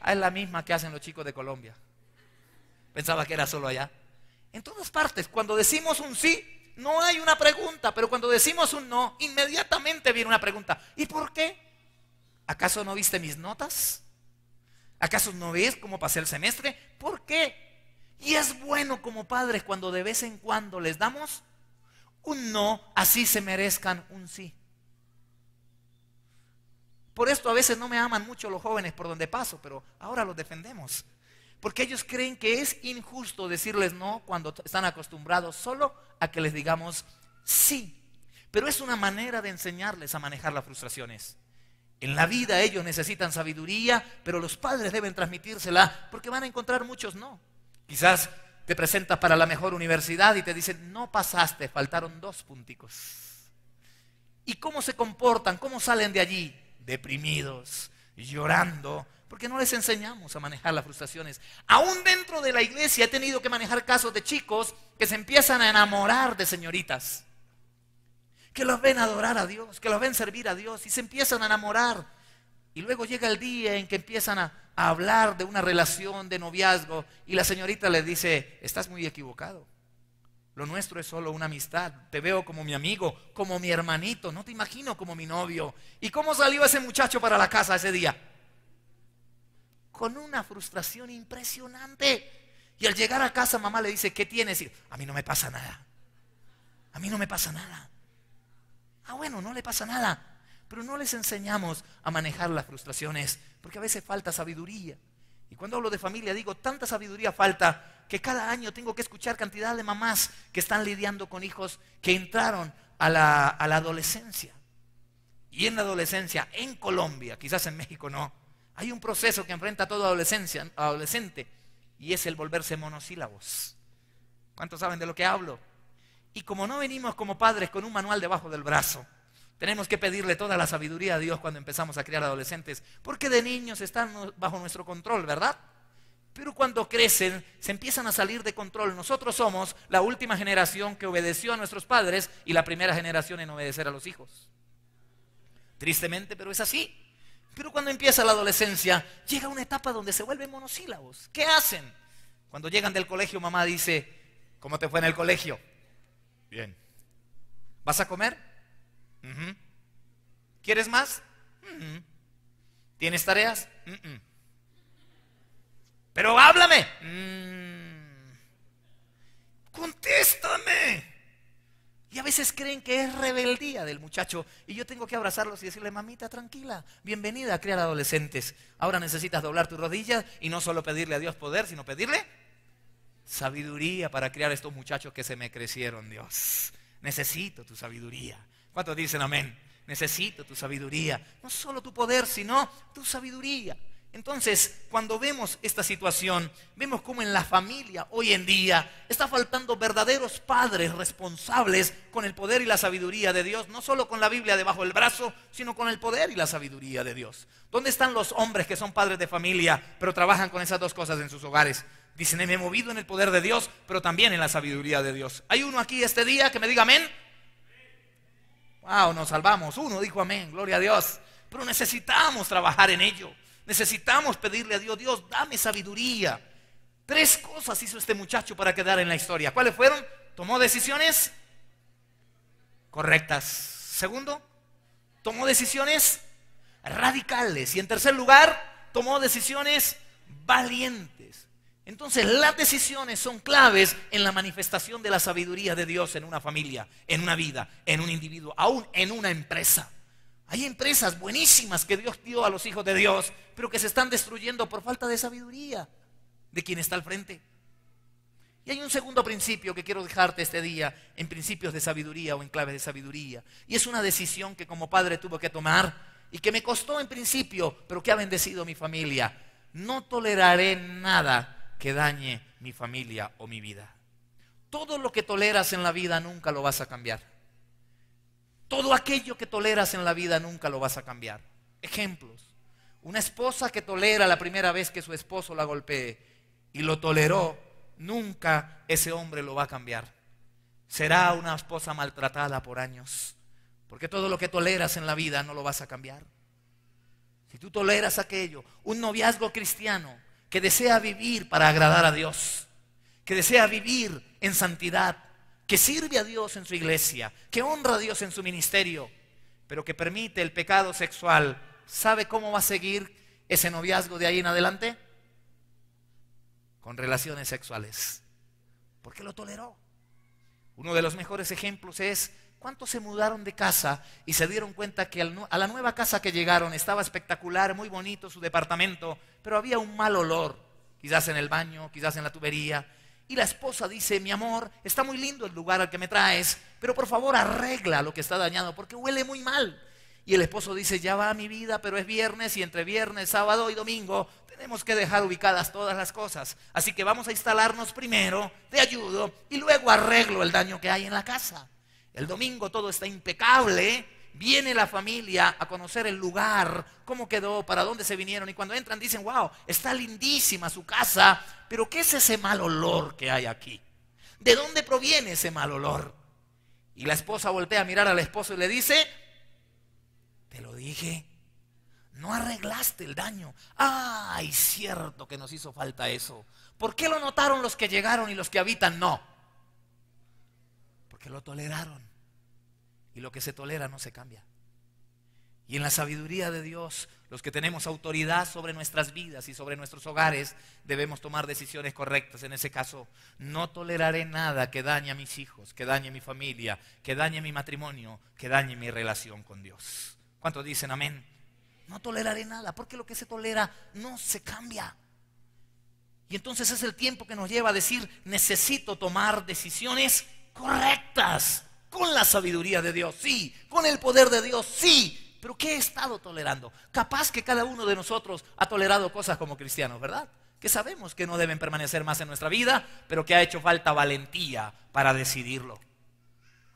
Speaker 2: Ah, es la misma que hacen los chicos de Colombia. Pensaba que era solo allá. En todas partes, cuando decimos un sí, no hay una pregunta. Pero cuando decimos un no, inmediatamente viene una pregunta. ¿Y por qué? ¿Acaso no viste mis notas? ¿Acaso no ves cómo pasé el semestre? ¿Por qué? Y es bueno como padres cuando de vez en cuando les damos un no, así se merezcan un sí. Por esto a veces no me aman mucho los jóvenes por donde paso, pero ahora los defendemos. Porque ellos creen que es injusto decirles no cuando están acostumbrados solo a que les digamos sí. Pero es una manera de enseñarles a manejar las frustraciones. En la vida ellos necesitan sabiduría, pero los padres deben transmitírsela porque van a encontrar muchos no. Quizás te presentas para la mejor universidad y te dicen, no pasaste, faltaron 2 punticos. ¿Y cómo se comportan? ¿Cómo salen de allí? Deprimidos, llorando, porque no les enseñamos a manejar las frustraciones. Aún dentro de la iglesia he tenido que manejar casos de chicos que se empiezan a enamorar de señoritas, que los ven adorar a Dios, que los ven servir a Dios y se empiezan a enamorar. Y luego llega el día en que empiezan a hablar de una relación de noviazgo y la señorita les dice, estás muy equivocado. Lo nuestro es solo una amistad. Te veo como mi amigo, como mi hermanito, no te imagino como mi novio. ¿Y cómo salió ese muchacho para la casa ese día? Con una frustración impresionante. Y al llegar a casa mamá le dice, ¿qué tienes? Y, a mí no me pasa nada. A mí no me pasa nada. Ah, bueno, no le pasa nada. Pero no les enseñamos a manejar las frustraciones, porque a veces falta sabiduría. Y cuando hablo de familia digo, tanta sabiduría falta que cada año tengo que escuchar cantidad de mamás que están lidiando con hijos que entraron a la adolescencia. Y en la adolescencia, en Colombia, quizás en México no, hay un proceso que enfrenta a todo adolescente y es el volverse monosílabos. ¿Cuántos saben de lo que hablo? Y como no venimos como padres con un manual debajo del brazo, tenemos que pedirle toda la sabiduría a Dios cuando empezamos a criar adolescentes, porque de niños están bajo nuestro control, ¿verdad? Pero cuando crecen, se empiezan a salir de control. Nosotros somos la última generación que obedeció a nuestros padres y la primera generación en obedecer a los hijos. Tristemente, pero es así. Pero cuando empieza la adolescencia, llega una etapa donde se vuelven monosílabos. ¿Qué hacen? Cuando llegan del colegio, mamá dice, ¿cómo te fue en el colegio? Bien. ¿Vas a comer? ¿Quieres más? ¿Tienes tareas? Pero háblame. Contéstame. Y a veces creen que es rebeldía del muchacho y yo tengo que abrazarlos y decirle, mamita, tranquila, bienvenida a criar adolescentes. Ahora necesitas doblar tus rodillas y no solo pedirle a Dios poder, sino pedirle sabiduría para criar estos muchachos que se me crecieron, Dios. Necesito tu sabiduría. ¿Cuántos dicen amén? Necesito tu sabiduría. No solo tu poder, sino tu sabiduría. Entonces, cuando vemos esta situación, vemos cómo en la familia hoy en día está faltando verdaderos padres responsables con el poder y la sabiduría de Dios, no solo con la Biblia debajo del brazo, sino con el poder y la sabiduría de Dios. ¿Dónde están los hombres que son padres de familia, pero trabajan con esas dos cosas en sus hogares? Dicen, me he movido en el poder de Dios, pero también en la sabiduría de Dios. ¿Hay uno aquí este día que me diga amén? Wow, nos salvamos. Uno dijo amén, gloria a Dios. Pero necesitamos trabajar en ello. Necesitamos pedirle a Dios, Dios, dame sabiduría. 3 cosas hizo este muchacho para quedar en la historia. ¿Cuáles fueron? Tomó decisiones correctas. Segundo, tomó decisiones radicales. Y en tercer lugar, tomó decisiones valientes. Entonces las decisiones son claves en la manifestación de la sabiduría de Dios en una familia, en una vida, en un individuo, aún en una empresa. Hay empresas buenísimas que Dios dio a los hijos de Dios, pero que se están destruyendo por falta de sabiduría de quien está al frente. Y hay un segundo principio que quiero dejarte este día en principios de sabiduría o en claves de sabiduría. Y es una decisión que como padre tuve que tomar y que me costó en principio, pero que ha bendecido mi familia. No toleraré nada que dañe mi familia o mi vida. Todo lo que toleras en la vida nunca lo vas a cambiar. Todo aquello que toleras en la vida nunca lo vas a cambiar. Ejemplos. Una esposa que tolera la primera vez que su esposo la golpee y lo toleró, nunca ese hombre lo va a cambiar. Será una esposa maltratada por años, porque todo lo que toleras en la vida no lo vas a cambiar. Si tú toleras aquello, un noviazgo cristiano que desea vivir para agradar a Dios, que desea vivir en santidad, que sirve a Dios en su iglesia, que honra a Dios en su ministerio, pero que permite el pecado sexual, ¿sabe cómo va a seguir ese noviazgo de ahí en adelante? Con relaciones sexuales, porque lo toleró. Uno de los mejores ejemplos es ¿cuántos se mudaron de casa y se dieron cuenta que a la nueva casa que llegaron estaba espectacular, muy bonito su departamento, pero había un mal olor, quizás en el baño, quizás en la tubería? Y la esposa dice, mi amor, está muy lindo el lugar al que me traes, pero por favor arregla lo que está dañado porque huele muy mal. Y el esposo dice, ya va mi vida, pero es viernes y entre viernes, sábado y domingo tenemos que dejar ubicadas todas las cosas. Así que vamos a instalarnos primero, te ayudo y luego arreglo el daño que hay en la casa. El domingo todo está impecable, viene la familia a conocer el lugar, cómo quedó, para dónde se vinieron. Y cuando entran dicen, wow, está lindísima su casa, pero ¿qué es ese mal olor que hay aquí? ¿De dónde proviene ese mal olor? Y la esposa voltea a mirar al esposo y le dice, te lo dije, no arreglaste el daño. Ay, cierto que nos hizo falta eso. ¿Por qué lo notaron los que llegaron y los que habitan no? Porque lo toleraron. Y lo que se tolera no se cambia. Y en la sabiduría de Dios, los que tenemos autoridad sobre nuestras vidas y sobre nuestros hogares, debemos tomar decisiones correctas. En ese caso, no toleraré nada que dañe a mis hijos, que dañe a mi familia, que dañe mi matrimonio, que dañe mi relación con Dios. ¿Cuántos dicen amén? No toleraré nada, porque lo que se tolera no se cambia. Y entonces es el tiempo que nos lleva a decir, necesito tomar decisiones correctas, con la sabiduría de Dios, sí, con el poder de Dios, sí. Pero ¿qué he estado tolerando? Capaz que cada uno de nosotros ha tolerado cosas como cristianos, ¿verdad? Que sabemos que no deben permanecer más en nuestra vida, pero que ha hecho falta valentía para decidirlo.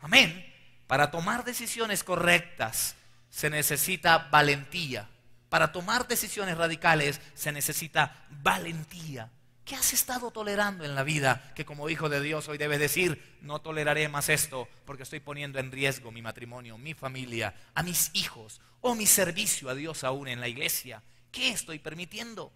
Speaker 2: Amén. Para tomar decisiones correctas se necesita valentía. Para tomar decisiones radicales se necesita valentía. ¿Qué has estado tolerando en la vida que como hijo de Dios hoy debes decir, no toleraré más esto porque estoy poniendo en riesgo mi matrimonio, mi familia, a mis hijos o mi servicio a Dios aún en la iglesia? ¿Qué estoy permitiendo?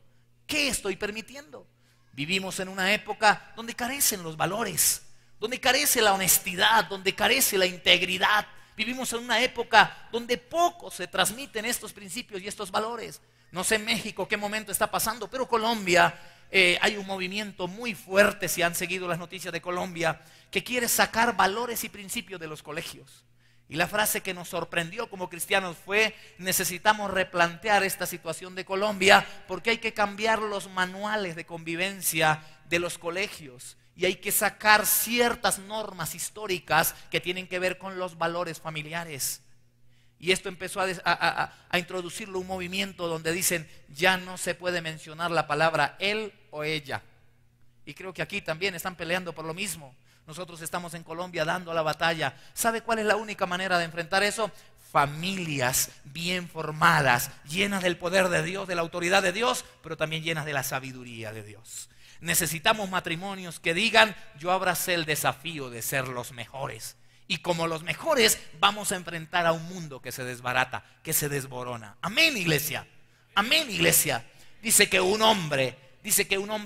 Speaker 2: ¿Qué estoy permitiendo? Vivimos en una época donde carecen los valores, donde carece la honestidad, donde carece la integridad. Vivimos en una época donde poco se transmiten estos principios y estos valores. No sé en México qué momento está pasando, pero Colombia, hay un movimiento muy fuerte, si han seguido las noticias de Colombia, que quiere sacar valores y principios de los colegios. Y la frase que nos sorprendió como cristianos fue, necesitamos replantear esta situación de Colombia porque hay que cambiar los manuales de convivencia de los colegios. Y hay que sacar ciertas normas históricas que tienen que ver con los valores familiares. Y esto empezó a introducirlo un movimiento donde dicen, ya no se puede mencionar la palabra él o ella. Y creo que aquí también están peleando por lo mismo. Nosotros estamos en Colombia dando la batalla. ¿Sabe cuál es la única manera de enfrentar eso? Familias bien formadas, llenas del poder de Dios, de la autoridad de Dios, pero también llenas de la sabiduría de Dios. Necesitamos matrimonios que digan: yo abracé el desafío de ser los mejores. Y como los mejores vamos a enfrentar a un mundo que se desbarata, que se desborona. Amén, iglesia. Amén, iglesia. Dice que un hombre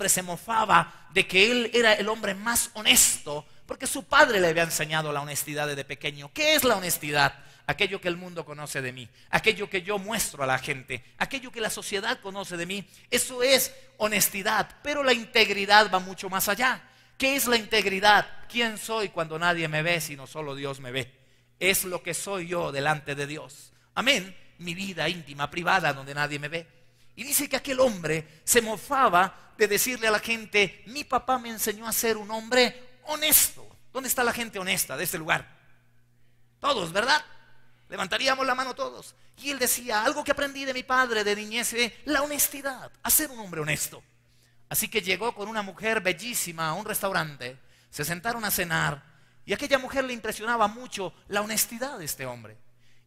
Speaker 2: se mofaba de que él era el hombre más honesto, porque su padre le había enseñado la honestidad desde pequeño. ¿Qué es la honestidad? Aquello que el mundo conoce de mí, aquello que yo muestro a la gente, aquello que la sociedad conoce de mí. Eso es honestidad, pero la integridad va mucho más allá. ¿Qué es la integridad? ¿Quién soy cuando nadie me ve, sino solo Dios me ve? Es lo que soy yo delante de Dios. Amén. Mi vida íntima, privada, donde nadie me ve. Y dice que aquel hombre se mofaba de decirle a la gente: mi papá me enseñó a ser un hombre honesto. ¿Dónde está la gente honesta de este lugar? Todos, ¿verdad? Levantaríamos la mano todos. Y él decía: algo que aprendí de mi padre de niñez es la honestidad, a ser un hombre honesto. Así que llegó con una mujer bellísima a un restaurante, se sentaron a cenar, y a aquella mujer le impresionaba mucho la honestidad de este hombre.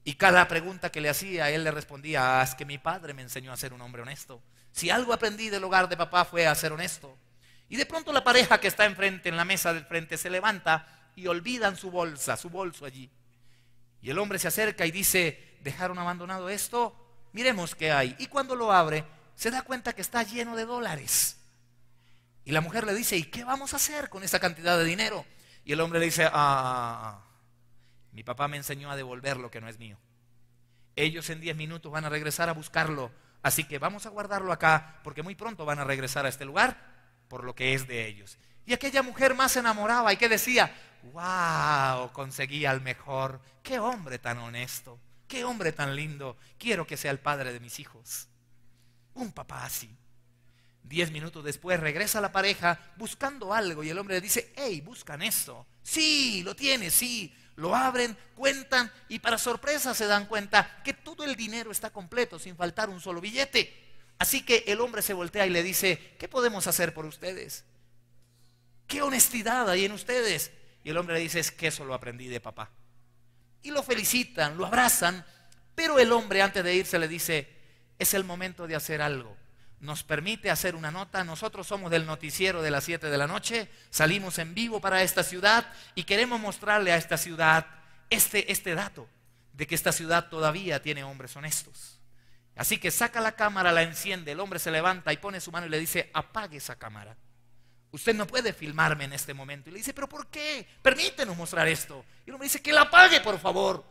Speaker 2: Y cada pregunta que le hacía, él le respondía: es que mi padre me enseñó a ser un hombre honesto. Si algo aprendí del hogar de papá fue a ser honesto. Y de pronto la pareja que está enfrente, en la mesa del frente, se levanta y olvidan su bolsa, su bolso allí. Y el hombre se acerca y dice: ¿dejaron abandonado esto? Miremos qué hay. Y cuando lo abre, se da cuenta que está lleno de dólares. Y la mujer le dice: ¿y qué vamos a hacer con esa cantidad de dinero? Y el hombre le dice: mi papá me enseñó a devolver lo que no es mío. Ellos en 10 minutos van a regresar a buscarlo. Así que vamos a guardarlo acá, porque muy pronto van a regresar a este lugar por lo que es de ellos. Y aquella mujer más se enamoraba y que decía: wow, conseguí al mejor. Qué hombre tan honesto, qué hombre tan lindo. Quiero que sea el padre de mis hijos. Un papá así. 10 minutos después regresa la pareja buscando algo y el hombre le dice: hey, ¿buscan esto? Sí, lo tiene, sí. Lo abren, cuentan y para sorpresa se dan cuenta que todo el dinero está completo sin faltar un solo billete. Así que el hombre se voltea y le dice: ¿qué podemos hacer por ustedes? ¿Qué honestidad hay en ustedes? Y el hombre le dice: es que eso lo aprendí de papá. Y lo felicitan, lo abrazan, pero el hombre antes de irse le dice: es el momento de hacer algo. Nos permite hacer una nota. Nosotros somos del noticiero de las 7 de la noche, salimos en vivo para esta ciudad y queremos mostrarle a esta ciudad este dato de que esta ciudad todavía tiene hombres honestos. Así que saca la cámara, la enciende, el hombre se levanta y pone su mano y le dice: apague esa cámara. Usted no puede filmarme en este momento. Y le dice: ¿pero por qué? Permítenos mostrar esto. Y el hombre dice: que la apague, por favor.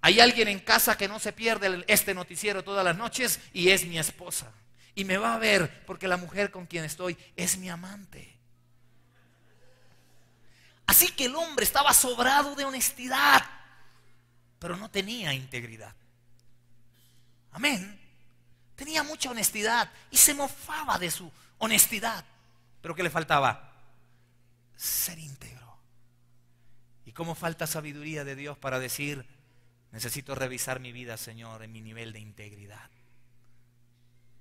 Speaker 2: Hay alguien en casa que no se pierde este noticiero todas las noches y es mi esposa. Y me va a ver porque la mujer con quien estoy es mi amante. Así que el hombre estaba sobrado de honestidad, pero no tenía integridad. Amén. Tenía mucha honestidad y se mofaba de su honestidad. ¿Pero qué le faltaba? Ser íntegro. ¿Y cómo falta sabiduría de Dios para decir: necesito revisar mi vida, Señor, en mi nivel de integridad?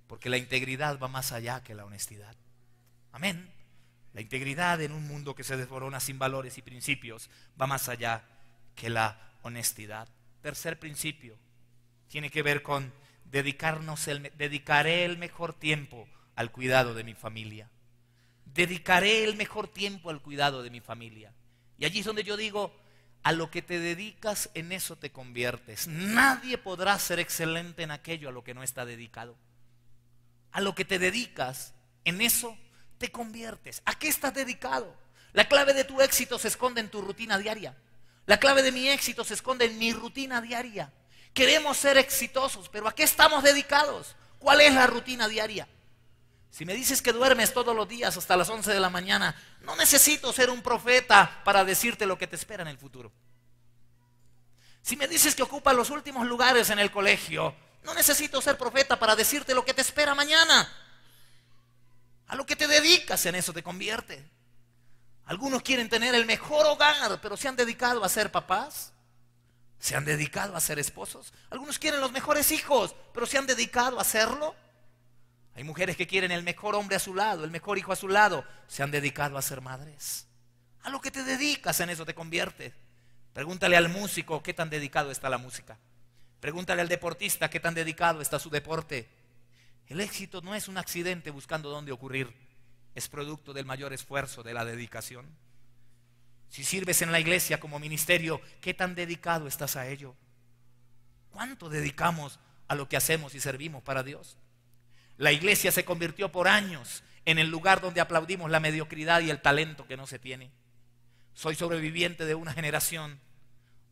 Speaker 2: Porque la integridad va más allá que la honestidad. Amén. La integridad en un mundo que se desborona sin valores y principios va más allá que la honestidad. Tercer principio tiene que ver con dedicaré el mejor tiempo al cuidado de mi familia. Dedicaré el mejor tiempo al cuidado de mi familia. Y allí es donde yo digo: a lo que te dedicas, en eso te conviertes. Nadie podrá ser excelente en aquello a lo que no está dedicado. A lo que te dedicas, en eso te conviertes. ¿A qué estás dedicado? La clave de tu éxito se esconde en tu rutina diaria. La clave de mi éxito se esconde en mi rutina diaria. Queremos ser exitosos, pero ¿a qué estamos dedicados? ¿Cuál es la rutina diaria? Si me dices que duermes todos los días hasta las 11 de la mañana, no necesito ser un profeta para decirte lo que te espera en el futuro. Si me dices que ocupas los últimos lugares en el colegio, no necesito ser profeta para decirte lo que te espera mañana. A lo que te dedicas, en eso te convierte. Algunos quieren tener el mejor hogar, pero se han dedicado a ser papás. Se han dedicado a ser esposos. Algunos quieren los mejores hijos, pero se han dedicado a hacerlo. Hay mujeres que quieren el mejor hombre a su lado, el mejor hijo a su lado. Se han dedicado a ser madres. A lo que te dedicas, en eso te convierte. Pregúntale al músico qué tan dedicado está a la música. Pregúntale al deportista qué tan dedicado está a su deporte. El éxito no es un accidente buscando dónde ocurrir. es producto del mayor esfuerzo, de la dedicación. Si sirves en la iglesia como ministerio, ¿qué tan dedicado estás a ello? ¿Cuánto dedicamos a lo que hacemos y servimos para Dios? La iglesia se convirtió por años en el lugar donde aplaudimos la mediocridad y el talento que no se tiene. Soy sobreviviente de una generación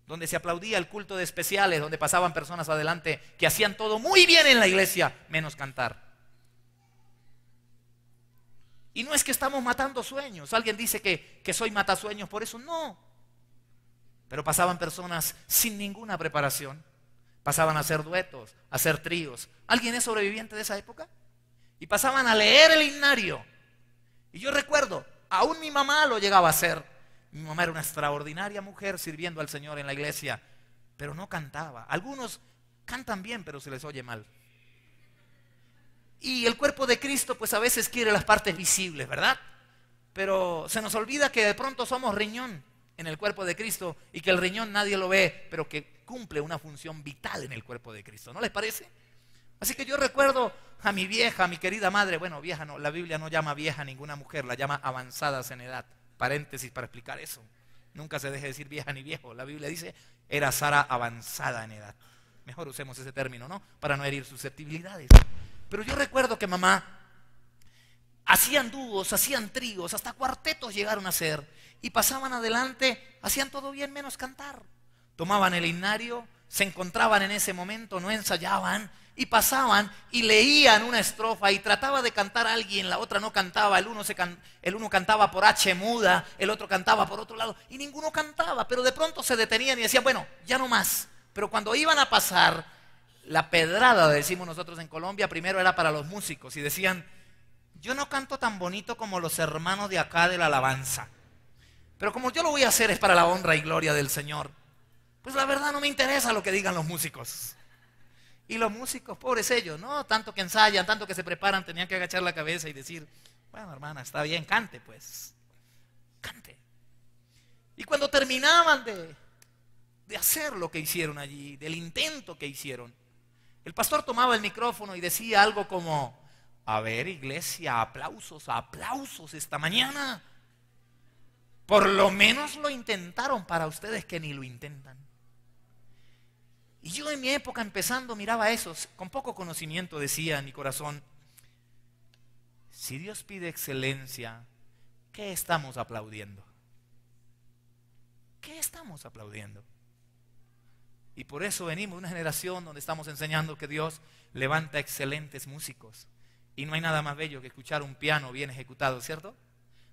Speaker 2: donde se aplaudía el culto de especiales, donde pasaban personas adelante que hacían todo muy bien en la iglesia, menos cantar. Y no es que estamos matando sueños. Alguien dice que soy matasueños, por eso no. Pero pasaban personas sin ninguna preparación. Pasaban a hacer duetos, a hacer tríos. ¿Alguien es sobreviviente de esa época? Y pasaban a leer el himnario. Y yo recuerdo, aún mi mamá lo llegaba a hacer. Mi mamá era una extraordinaria mujer sirviendo al Señor en la iglesia, pero no cantaba. Algunos cantan bien, pero se les oye mal. Y el cuerpo de Cristo pues a veces quiere las partes visibles, ¿verdad? Pero se nos olvida que de pronto somos riñón en el cuerpo de Cristo y que el riñón nadie lo ve, pero que cumple una función vital en el cuerpo de Cristo. ¿No les parece? Así que yo recuerdo a mi vieja, a mi querida madre. Bueno, vieja no, la Biblia no llama vieja a ninguna mujer, la llama avanzadas en edad. Paréntesis para explicar eso. Nunca se deje decir vieja ni viejo. La Biblia dice, era Sara avanzada en edad. Mejor usemos ese término, ¿no? Para no herir susceptibilidades. Pero yo recuerdo que mamá hacían dúos, hacían tríos, hasta cuartetos llegaron a hacer. Y pasaban adelante, hacían todo bien menos cantar. Tomaban el himnario, se encontraban en ese momento, no ensayaban, y pasaban y leían una estrofa y trataba de cantar a alguien, la otra no cantaba, el uno cantaba por H muda, el otro cantaba por otro lado, y ninguno cantaba, pero de pronto se detenían y decían, bueno, ya no más. Pero cuando iban a pasar, la pedrada, decimos nosotros en Colombia, primero era para los músicos, y decían, yo no canto tan bonito como los hermanos de acá de la alabanza, pero como yo lo voy a hacer es para la honra y gloria del Señor, pues la verdad no me interesa lo que digan los músicos. Y los músicos, pobres ellos, ¿no? Tanto que ensayan, tanto que se preparan, tenían que agachar la cabeza y decir, bueno, hermana, está bien, cante pues, cante. Y cuando terminaban de hacer lo que hicieron allí, del intento que hicieron, el pastor tomaba el micrófono y decía algo como, a ver, iglesia, aplausos, aplausos esta mañana. Por lo menos lo intentaron para ustedes que ni lo intentan. Y yo en mi época empezando miraba eso, con poco conocimiento decía en mi corazón, si Dios pide excelencia, ¿qué estamos aplaudiendo? ¿Qué estamos aplaudiendo? Y por eso venimos de una generación donde estamos enseñando que Dios levanta excelentes músicos. Y no hay nada más bello que escuchar un piano bien ejecutado, ¿cierto?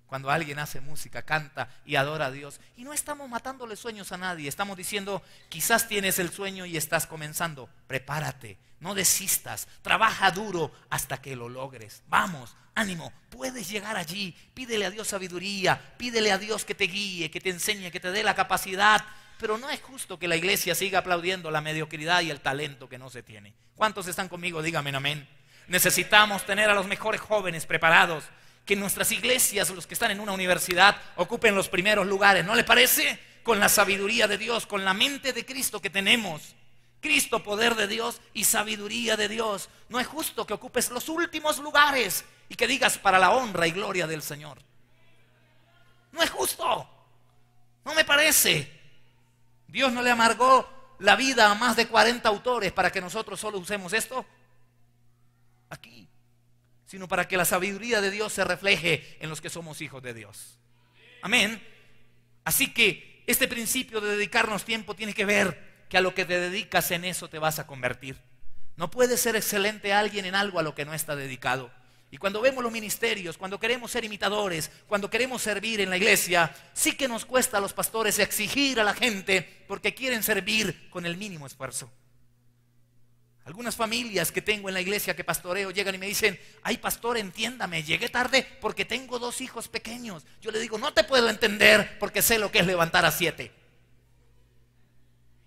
Speaker 2: Cuando alguien hace música, canta y adora a Dios. Y no estamos matándole sueños a nadie. Estamos diciendo, quizás tienes el sueño y estás comenzando. Prepárate, no desistas. Trabaja duro hasta que lo logres. Vamos, ánimo, puedes llegar allí. Pídele a Dios sabiduría. Pídele a Dios que te guíe, que te enseñe, que te dé la capacidad. Pero no es justo que la iglesia siga aplaudiendo la mediocridad y el talento que no se tiene. ¿Cuántos están conmigo? Díganme amén. Necesitamos tener a los mejores jóvenes preparados. Que en nuestras iglesias, los que están en una universidad, ocupen los primeros lugares. ¿No le parece? Con la sabiduría de Dios, con la mente de Cristo que tenemos. Cristo, poder de Dios y sabiduría de Dios. No es justo que ocupes los últimos lugares y que digas para la honra y gloria del Señor. No es justo. No me parece. Dios no le amargó la vida a más de 40 autores para que nosotros solo usemos esto aquí, sino para que la sabiduría de Dios se refleje en los que somos hijos de Dios. Amén. Así que este principio de dedicarnos tiempo tiene que ver que a lo que te dedicas en eso te vas a convertir. No puede ser excelente alguien en algo a lo que no está dedicado. Y cuando vemos los ministerios, cuando queremos ser imitadores, cuando queremos servir en la iglesia, sí que nos cuesta a los pastores exigir a la gente porque quieren servir con el mínimo esfuerzo. Algunas familias que tengo en la iglesia que pastoreo llegan y me dicen, ay pastor, entiéndame, llegué tarde porque tengo 2 hijos pequeños. Yo le digo, no te puedo entender porque sé lo que es levantar a 7.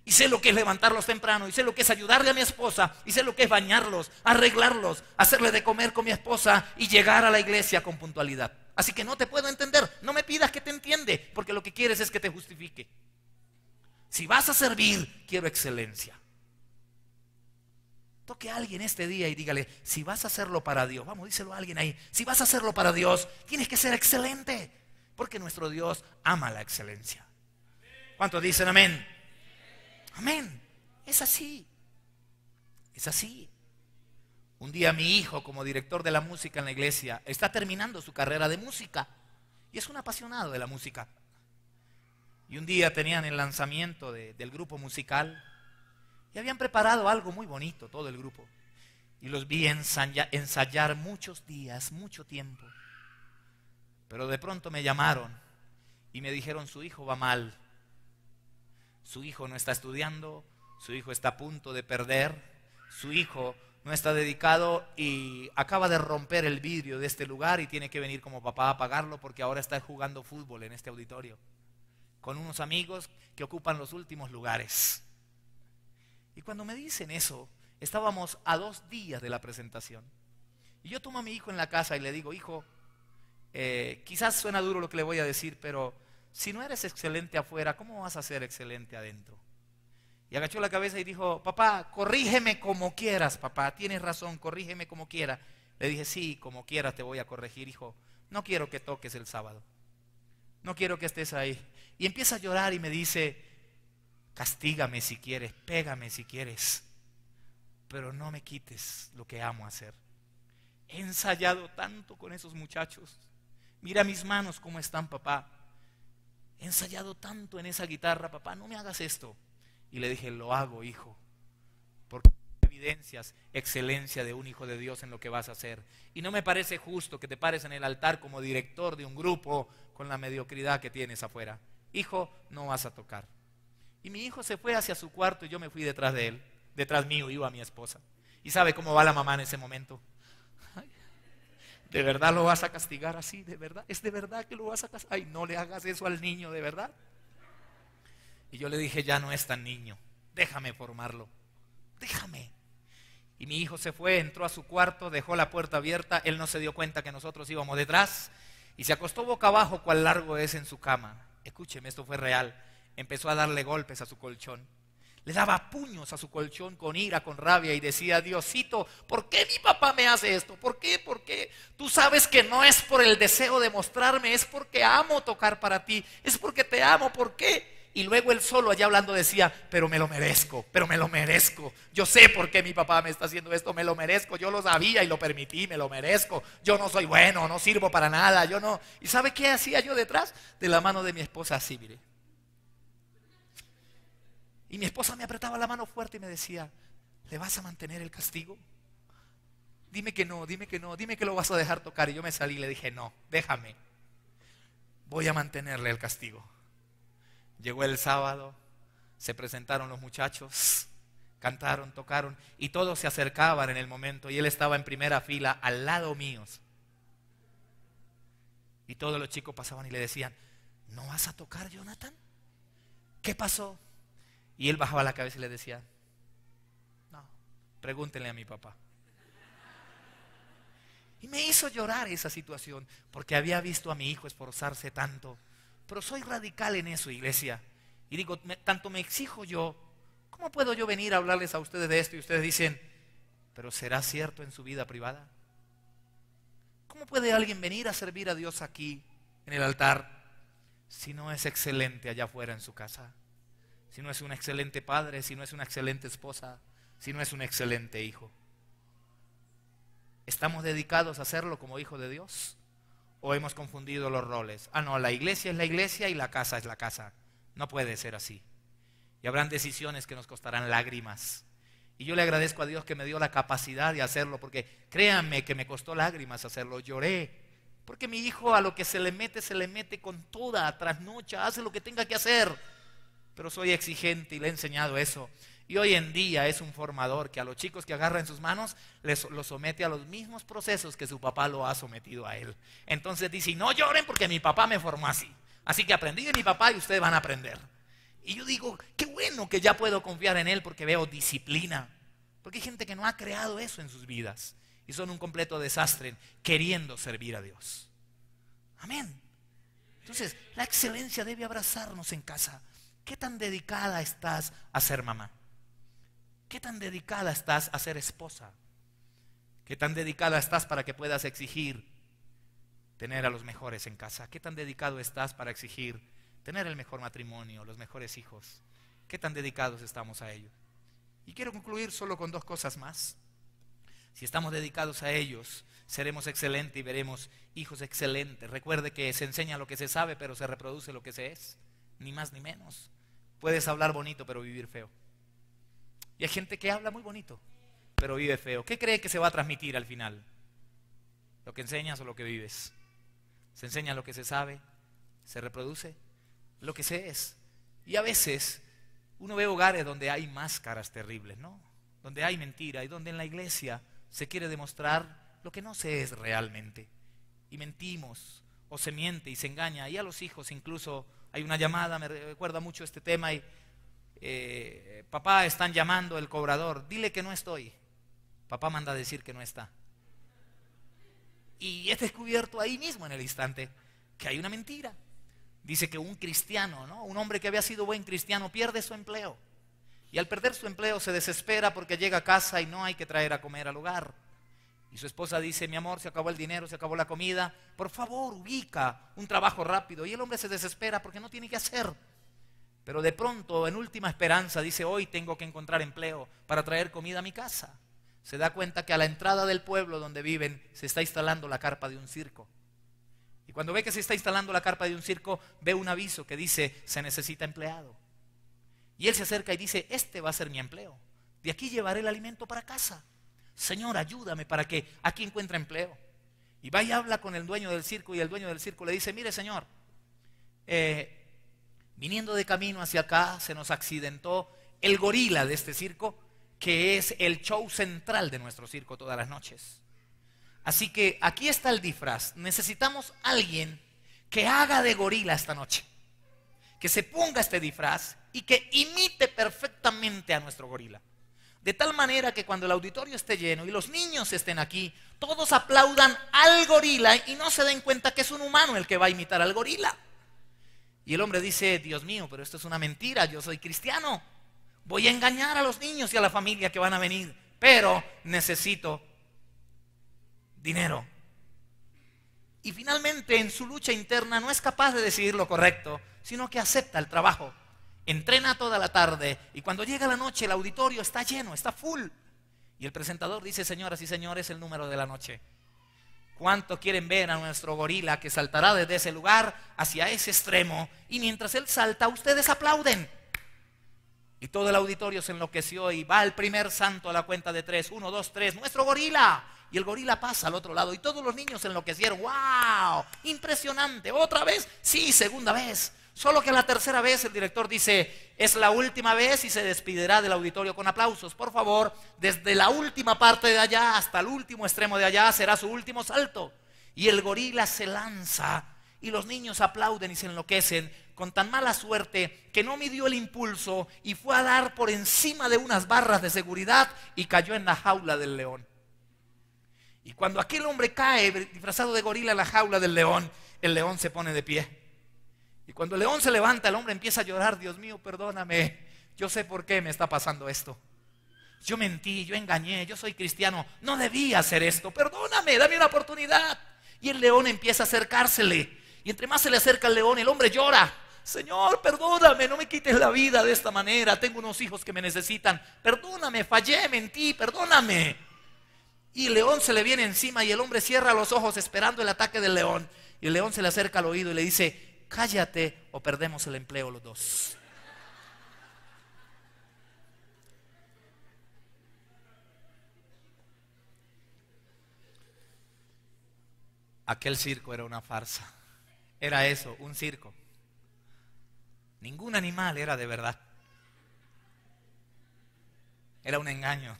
Speaker 2: Y sé lo que es levantarlos temprano, y sé lo que es ayudarle a mi esposa, y sé lo que es bañarlos, arreglarlos, hacerle de comer con mi esposa y llegar a la iglesia con puntualidad. Así que no te puedo entender, no me pidas que te entiende, porque lo que quieres es que te justifique. Si vas a servir, quiero excelencia. Toque a alguien este día y dígale, si vas a hacerlo para Dios, vamos, díselo a alguien ahí, si vas a hacerlo para Dios, tienes que ser excelente, porque nuestro Dios ama la excelencia. ¿Cuántos dicen amén? Amén. Es así. Es así. Un día mi hijo, como director de la música en la iglesia, está terminando su carrera de música y es un apasionado de la música. Y un día tenían el lanzamiento del grupo musical y habían preparado algo muy bonito, todo el grupo. Y los vi ensayar muchos días, mucho tiempo. Pero de pronto me llamaron y me dijeron, su hijo va mal. Su hijo no está estudiando, su hijo está a punto de perder, su hijo no está dedicado y acaba de romper el vidrio de este lugar y tiene que venir como papá a pagarlo porque ahora está jugando fútbol en este auditorio con unos amigos que ocupan los últimos lugares. Y cuando me dicen eso, estábamos a 2 días de la presentación. Y yo tomo a mi hijo en la casa y le digo, hijo, quizás suena duro lo que le voy a decir, pero si no eres excelente afuera, ¿cómo vas a ser excelente adentro? Y agachó la cabeza y dijo, papá, corrígeme como quieras, papá, tienes razón, corrígeme como quieras. Le dije, sí, como quieras te voy a corregir, hijo. No quiero que toques el sábado. No quiero que estés ahí. Y empieza a llorar y me dice, castígame si quieres, pégame si quieres, pero no me quites lo que amo hacer. He ensayado tanto con esos muchachos. Mira mis manos cómo están, papá. He ensayado tanto en esa guitarra, papá, no me hagas esto. Y le dije, lo hago, hijo, porque evidencias excelencia de un hijo de Dios en lo que vas a hacer. Y no me parece justo que te pares en el altar como director de un grupo con la mediocridad que tienes afuera. Hijo, no vas a tocar. Y mi hijo se fue hacia su cuarto y yo me fui detrás de él. Detrás mío iba mi esposa. ¿Y sabe cómo va la mamá en ese momento? Ay, ¿de verdad lo vas a castigar así? ¿De verdad? ¿Es de verdad que lo vas a castigar? Ay, no le hagas eso al niño, ¿de verdad? Y yo le dije, ya no es tan niño, déjame formarlo, déjame. Y mi hijo se fue, entró a su cuarto, dejó la puerta abierta, él no se dio cuenta que nosotros íbamos detrás y se acostó boca abajo, cual largo es en su cama. Escúcheme, esto fue real. Empezó a darle golpes a su colchón. Le daba puños a su colchón con ira, con rabia y decía, Diosito, ¿por qué mi papá me hace esto? ¿Por qué? ¿Por qué? Tú sabes que no es por el deseo de mostrarme, es porque amo tocar para ti, es porque te amo, ¿por qué? Y luego él solo allá hablando decía, pero me lo merezco, pero me lo merezco. Yo sé por qué mi papá me está haciendo esto, me lo merezco. Yo lo sabía y lo permití, me lo merezco. Yo no soy bueno, no sirvo para nada, yo no. ¿Y sabe qué hacía yo detrás? De la mano de mi esposa así, mire. Y mi esposa me apretaba la mano fuerte y me decía, ¿le vas a mantener el castigo? Dime que no, dime que no, dime que lo vas a dejar tocar. Y yo me salí y le dije, no, déjame. Voy a mantenerle el castigo. Llegó el sábado, se presentaron los muchachos, cantaron, tocaron y todos se acercaban en el momento y él estaba en primera fila al lado míos. Y todos los chicos pasaban y le decían, ¿no vas a tocar, Jonathan? ¿Qué pasó? Y él bajaba la cabeza y le decía, no, pregúntenle a mi papá. Y me hizo llorar esa situación porque había visto a mi hijo esforzarse tanto. Pero soy radical en eso, iglesia. Y digo, tanto me exijo yo, ¿cómo puedo yo venir a hablarles a ustedes de esto? Y ustedes dicen, ¿pero será cierto en su vida privada? ¿Cómo puede alguien venir a servir a Dios aquí, en el altar, si no es excelente allá afuera en su casa? Si no es un excelente padre, si no es una excelente esposa, si no es un excelente hijo. ¿Estamos dedicados a hacerlo como hijo de Dios? ¿O hemos confundido los roles? Ah, no, la iglesia es la iglesia y la casa es la casa. No puede ser así. Y habrán decisiones que nos costarán lágrimas. Y yo le agradezco a Dios que me dio la capacidad de hacerlo, porque créanme que me costó lágrimas hacerlo. Lloré. Porque mi hijo a lo que se le mete con toda trasnocha, hace lo que tenga que hacer. Pero soy exigente y le he enseñado eso. Y hoy en día es un formador que a los chicos que agarra en sus manos los somete a los mismos procesos que su papá lo ha sometido a él. Entonces dice, no lloren porque mi papá me formó así. Así que aprendí de mi papá y ustedes van a aprender. Y yo digo, qué bueno que ya puedo confiar en él porque veo disciplina. Porque hay gente que no ha creado eso en sus vidas y son un completo desastre queriendo servir a Dios. Amén. Entonces, la excelencia debe abrazarnos en casa. ¿Qué tan dedicada estás a ser mamá? ¿Qué tan dedicada estás a ser esposa? ¿Qué tan dedicada estás para que puedas exigir tener a los mejores en casa? ¿Qué tan dedicado estás para exigir tener el mejor matrimonio, los mejores hijos? ¿Qué tan dedicados estamos a ello? Y quiero concluir solo con 2 cosas más. Si estamos dedicados a ellos, seremos excelentes y veremos hijos excelentes. Recuerde que se enseña lo que se sabe, pero se reproduce lo que se es. Ni más ni menos. Puedes hablar bonito, pero vivir feo. Y hay gente que habla muy bonito, pero vive feo. ¿Qué cree que se va a transmitir al final? ¿Lo que enseñas o lo que vives? Se enseña lo que se sabe, se reproduce lo que se es. Y a veces uno ve hogares donde hay máscaras terribles, ¿no? Donde hay mentira y donde en la iglesia se quiere demostrar lo que no se es realmente. Y mentimos, o se miente y se engaña. Y a los hijos incluso hay una llamada, me recuerda mucho este tema, y papá, están llamando el cobrador, dile que no estoy. Papá manda a decir que no está. Y es descubierto ahí mismo en el instante que hay una mentira. Dice que un cristiano, ¿no? Un hombre que había sido buen cristiano pierde su empleo. Y al perder su empleo se desespera porque llega a casa y no hay que traer a comer al hogar. Y su esposa dice, mi amor, se acabó el dinero, se acabó la comida, por favor, ubica un trabajo rápido. Y el hombre se desespera porque no tiene que hacer. Pero de pronto, en última esperanza, dice, hoy tengo que encontrar empleo para traer comida a mi casa. Se da cuenta que a la entrada del pueblo donde viven se está instalando la carpa de un circo. Y cuando ve que se está instalando la carpa de un circo, ve un aviso que dice, se necesita empleado. Y él se acerca y dice, este va a ser mi empleo. De aquí llevaré el alimento para casa. Señor, ayúdame para que aquí encuentre empleo. Y va y habla con el dueño del circo y el dueño del circo le dice, mire señor, viniendo de camino hacia acá se nos accidentó el gorila de este circo, que es el show central de nuestro circo todas las noches. Así que aquí está el disfraz. Necesitamos alguien que haga de gorila esta noche, que se ponga este disfraz y que imite perfectamente a nuestro gorila. De tal manera que cuando el auditorio esté lleno y los niños estén aquí, todos aplaudan al gorila y no se den cuenta que es un humano el que va a imitar al gorila. Y el hombre dice, Dios mío, pero esto es una mentira, yo soy cristiano. Voy a engañar a los niños y a la familia que van a venir, pero necesito dinero. Y finalmente en su lucha interna no es capaz de decidir lo correcto, sino que acepta el trabajo. Entrena toda la tarde y cuando llega la noche el auditorio está lleno, está full. Y el presentador dice, señoras y señores, el número de la noche. ¿Cuánto quieren ver a nuestro gorila que saltará desde ese lugar hacia ese extremo? Y mientras él salta, ustedes aplauden. Y todo el auditorio se enloqueció y va el primer santo a la cuenta de 3. 1, 2, 3, nuestro gorila. Y el gorila pasa al otro lado y todos los niños se enloquecieron. ¡Wow! Impresionante. ¿Otra vez? Sí, segunda vez. Solo que la tercera vez el director dice, es la última vez y se despedirá del auditorio con aplausos. Por favor, desde la última parte de allá hasta el último extremo de allá será su último salto. Y el gorila se lanza y los niños aplauden y se enloquecen con tan mala suerte que no midió el impulso y fue a dar por encima de unas barras de seguridad y cayó en la jaula del león. Y cuando aquel hombre cae disfrazado de gorila en la jaula del león, el león se pone de pie. Y cuando el león se levanta, el hombre empieza a llorar, Dios mío, perdóname, yo sé por qué me está pasando esto. Yo mentí, yo engañé, yo soy cristiano, no debía hacer esto, perdóname, dame una oportunidad. Y el león empieza a acercársele. Y entre más se le acerca el león, el hombre llora. Señor, perdóname, no me quites la vida de esta manera, tengo unos hijos que me necesitan. Perdóname, fallé, mentí, perdóname. Y el león se le viene encima y el hombre cierra los ojos esperando el ataque del león. Y el león se le acerca al oído y le dice, cállate o perdemos el empleo los dos. Aquel circo era una farsa. Era eso, un circo. Ningún animal era de verdad. Era un engaño.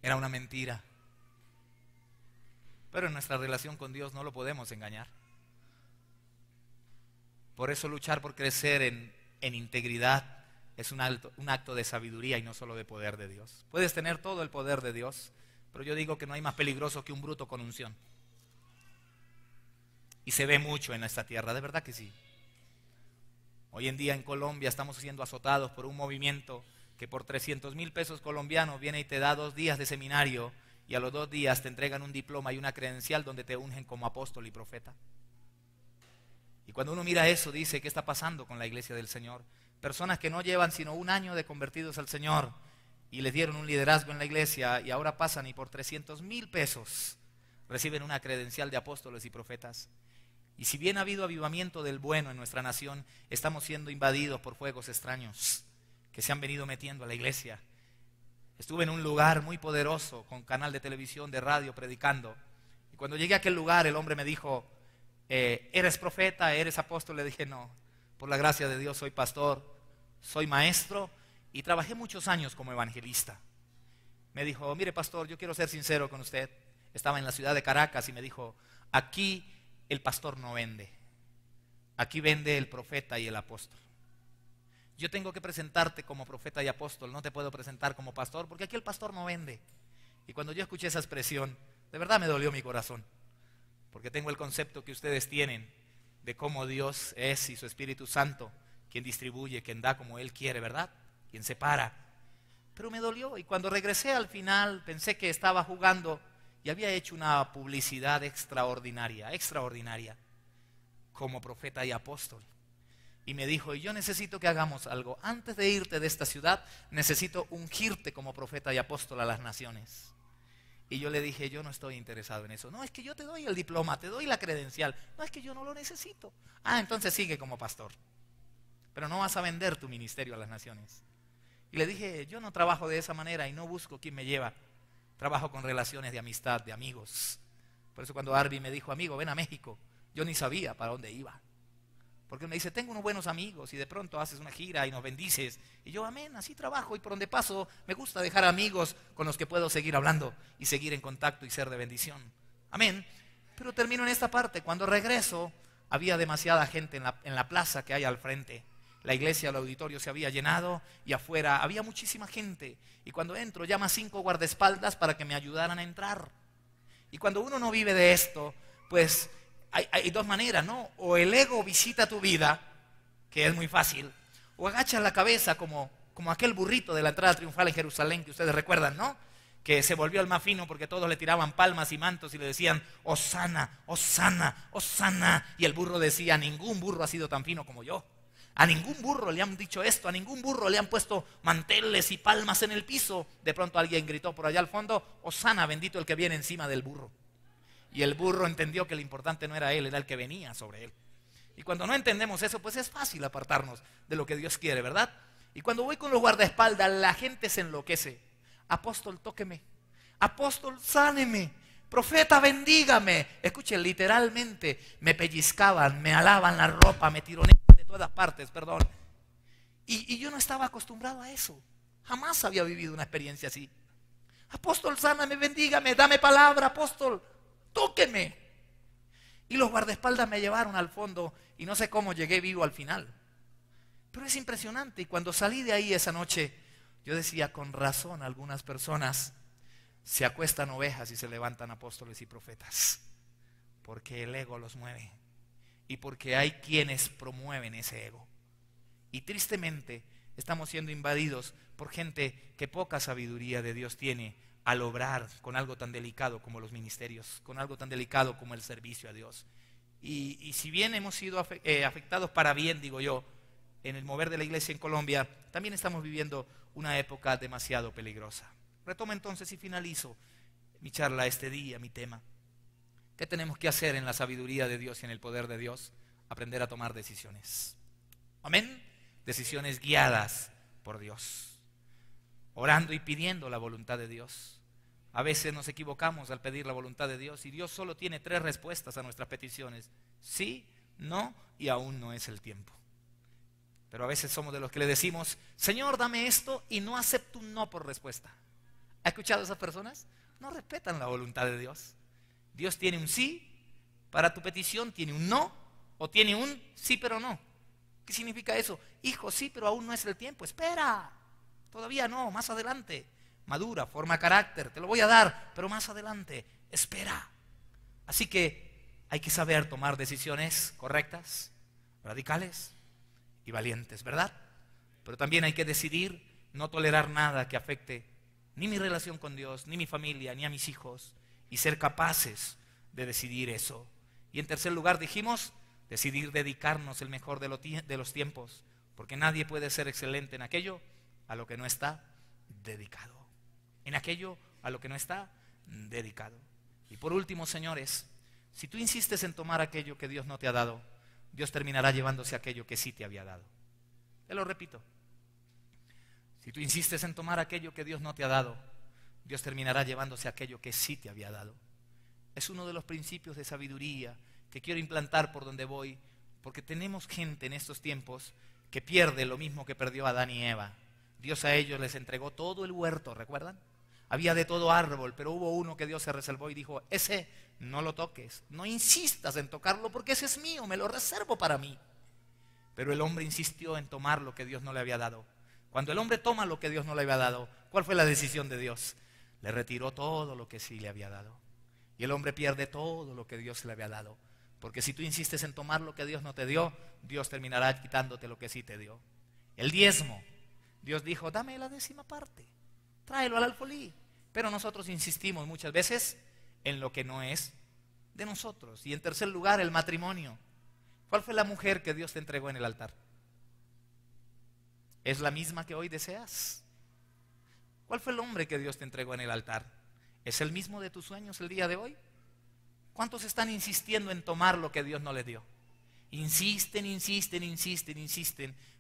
Speaker 2: Era una mentira. Pero en nuestra relación con Dios no lo podemos engañar. Por eso luchar por crecer en integridad es un acto de sabiduría y no solo de poder de Dios. Puedes tener todo el poder de Dios, pero yo digo que no hay más peligroso que un bruto con unción. Y se ve mucho en esta tierra, de verdad que sí. Hoy en día en Colombia estamos siendo azotados por un movimiento que por 300,000 pesos colombianos viene y te da 2 días de seminario y a los 2 días te entregan un diploma y una credencial donde te ungen como apóstol y profeta? Y cuando uno mira eso, dice, ¿qué está pasando con la iglesia del Señor? Personas que no llevan sino 1 año de convertidos al Señor y les dieron un liderazgo en la iglesia y ahora pasan y por 300,000 pesos reciben una credencial de apóstoles y profetas. Y si bien ha habido avivamiento del bueno en nuestra nación, estamos siendo invadidos por fuegos extraños que se han venido metiendo a la iglesia. Estuve en un lugar muy poderoso con canal de televisión, de radio, predicando. Y cuando llegué a aquel lugar, el hombre me dijo, ¿eres profeta? ¿Eres apóstol? Le dije, no, por la gracia de Dios soy pastor, soy maestro y trabajé muchos años como evangelista. Me dijo, mire pastor, yo quiero ser sincero con usted. Estaba en la ciudad de Caracas y me dijo, aquí el pastor no vende, aquí vende el profeta y el apóstol. Yo tengo que presentarte como profeta y apóstol, no te puedo presentar como pastor porque aquí el pastor no vende. Y cuando yo escuché esa expresión, de verdad me dolió mi corazón, porque tengo el concepto que ustedes tienen de cómo Dios es y su Espíritu Santo, quien distribuye, quien da como Él quiere, ¿verdad? Quien separa. Pero me dolió y cuando regresé al final pensé que estaba jugando y había hecho una publicidad extraordinaria, como profeta y apóstol. Y me dijo, y yo necesito que hagamos algo. Antes de irte de esta ciudad, necesito ungirte como profeta y apóstol a las naciones. Y yo le dije, yo no estoy interesado en eso. No, es que yo te doy el diploma, te doy la credencial. No, es que yo no lo necesito. Ah, entonces sigue como pastor. Pero no vas a vender tu ministerio a las naciones. Y le dije, yo no trabajo de esa manera y no busco quién me lleva. Trabajo con relaciones de amistad, de amigos. Por eso cuando Arby me dijo, amigo, ven a México, yo ni sabía para dónde iba. Porque me dice, tengo unos buenos amigos y de pronto haces una gira y nos bendices. Y yo, amén, así trabajo y por donde paso me gusta dejar amigos con los que puedo seguir hablando y seguir en contacto y ser de bendición. Amén. Pero termino en esta parte. Cuando regreso, había demasiada gente en la plaza que hay al frente. La iglesia, el auditorio se había llenado y afuera había muchísima gente. Y cuando entro, llama a 5 guardaespaldas para que me ayudaran a entrar. Y cuando uno no vive de esto, pues hay 2 maneras, ¿no? O el ego visita tu vida, que es muy fácil, o agachas la cabeza como aquel burrito de la entrada triunfal en Jerusalén que ustedes recuerdan, ¿no? Que se volvió el más fino porque todos le tiraban palmas y mantos y le decían, Hosana, Hosana, Hosana. Y el burro decía, ningún burro ha sido tan fino como yo. A ningún burro le han dicho esto, a ningún burro le han puesto manteles y palmas en el piso. De pronto alguien gritó por allá al fondo, Hosana, bendito el que viene encima del burro. Y el burro entendió que lo importante no era él, era el que venía sobre él. Y cuando no entendemos eso, pues es fácil apartarnos de lo que Dios quiere, ¿verdad? Y cuando voy con los guardaespaldas, la gente se enloquece. Apóstol, tóqueme. Apóstol, sáneme. Profeta, bendígame. Escuchen, literalmente me pellizcaban, me alaban la ropa, me tironeaban de todas partes, perdón. Y yo no estaba acostumbrado a eso. Jamás había vivido una experiencia así. Apóstol, sáname, bendígame, dame palabra, apóstol. Tóqueme. Y los guardaespaldas me llevaron al fondo y no sé cómo llegué vivo al final. Pero es impresionante. Y cuando salí de ahí esa noche, yo decía, con razón algunas personas se acuestan ovejas y se levantan apóstoles y profetas. Porque el ego los mueve. Y porque hay quienes promueven ese ego. Y tristemente estamos siendo invadidos por gente que poca sabiduría de Dios tiene al obrar con algo tan delicado como los ministerios, con algo tan delicado como el servicio a Dios. Y si bien hemos sido afectados para bien, digo yo, en el mover de la iglesia en Colombia, también estamos viviendo una época demasiado peligrosa. Retomo entonces y finalizo mi charla este día, mi tema. ¿Qué tenemos que hacer en la sabiduría de Dios y en el poder de Dios? Aprender a tomar decisiones. Amén. Decisiones guiadas por Dios. Orando y pidiendo la voluntad de Dios. A veces nos equivocamos al pedir la voluntad de Dios y Dios solo tiene 3 respuestas a nuestras peticiones. Sí, no y aún no es el tiempo. Pero a veces somos de los que le decimos, Señor, dame esto y no acepto un no por respuesta. ¿Ha escuchado a esas personas? No respetan la voluntad de Dios. Dios tiene un sí para tu petición, tiene un no o tiene un sí pero no. ¿Qué significa eso? Hijo, sí, pero aún no es el tiempo. Espera, todavía no, más adelante. Madura, forma carácter, te lo voy a dar, pero más adelante, espera. Así que hay que saber tomar decisiones correctas, radicales y valientes, ¿verdad? Pero también hay que decidir no tolerar nada que afecte ni mi relación con Dios, ni mi familia, ni a mis hijos, y ser capaces de decidir eso. Y en tercer lugar dijimos, decidir dedicarnos el mejor de los tiempos, porque nadie puede ser excelente en aquello a lo que no está dedicado. En aquello a lo que no está dedicado. Y por último, señores, si tú insistes en tomar aquello que Dios no te ha dado, Dios terminará llevándose aquello que sí te había dado. Te lo repito. Si tú insistes en tomar aquello que Dios no te ha dado, Dios terminará llevándose aquello que sí te había dado. Es uno de los principios de sabiduría que quiero implantar por donde voy, porque tenemos gente en estos tiempos que pierde lo mismo que perdió Adán y Eva. Dios a ellos les entregó todo el huerto, ¿recuerdan? Había de todo árbol, pero hubo uno que Dios se reservó y dijo, ese no lo toques, no insistas en tocarlo porque ese es mío, me lo reservo para mí. Pero el hombre insistió en tomar lo que Dios no le había dado. Cuando el hombre toma lo que Dios no le había dado, ¿cuál fue la decisión de Dios? Le retiró todo lo que sí le había dado. Y el hombre pierde todo lo que Dios le había dado. Porque si tú insistes en tomar lo que Dios no te dio, Dios terminará quitándote lo que sí te dio. El diezmo. Dios dijo, dame la 10ª parte, tráelo al alfolí. Pero nosotros insistimos muchas veces en lo que no es de nosotros. Y en tercer lugar, el matrimonio. ¿Cuál fue la mujer que Dios te entregó en el altar? ¿Es la misma que hoy deseas? ¿Cuál fue el hombre que Dios te entregó en el altar? ¿Es el mismo de tus sueños el día de hoy? ¿Cuántos están insistiendo en tomar lo que Dios no les dio? Insisten,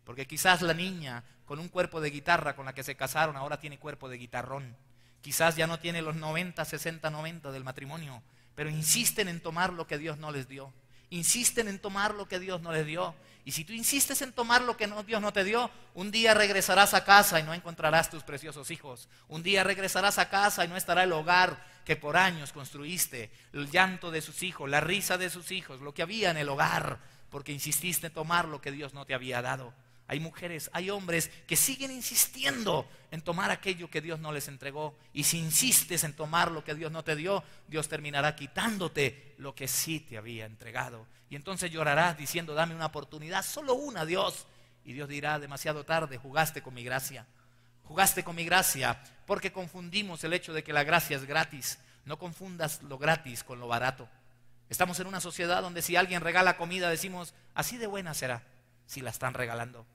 Speaker 2: porque quizás la niña con un cuerpo de guitarra con la que se casaron ahora tiene cuerpo de guitarrón. Quizás ya no tiene los 90, 60, 90 del matrimonio, pero insisten en tomar lo que Dios no les dio. Insisten en tomar lo que Dios no les dio. Y si tú insistes en tomar lo que Dios no te dio, un día regresarás a casa y no encontrarás tus preciosos hijos. Un día regresarás a casa y no estará el hogar que por años construiste, el llanto de sus hijos, la risa de sus hijos, lo que había en el hogar, porque insististe en tomar lo que Dios no te había dado. Hay mujeres, hay hombres que siguen insistiendo en tomar aquello que Dios no les entregó. Y si insistes en tomar lo que Dios no te dio, Dios terminará quitándote lo que sí te había entregado. Y entonces llorarás diciendo, dame una oportunidad, solo una, Dios. Y Dios dirá, demasiado tarde, jugaste con mi gracia. Jugaste con mi gracia, porque confundimos el hecho de que la gracia es gratis. No confundas lo gratis con lo barato. Estamos en una sociedad donde si alguien regala comida decimos, así de buena será, si la están regalando.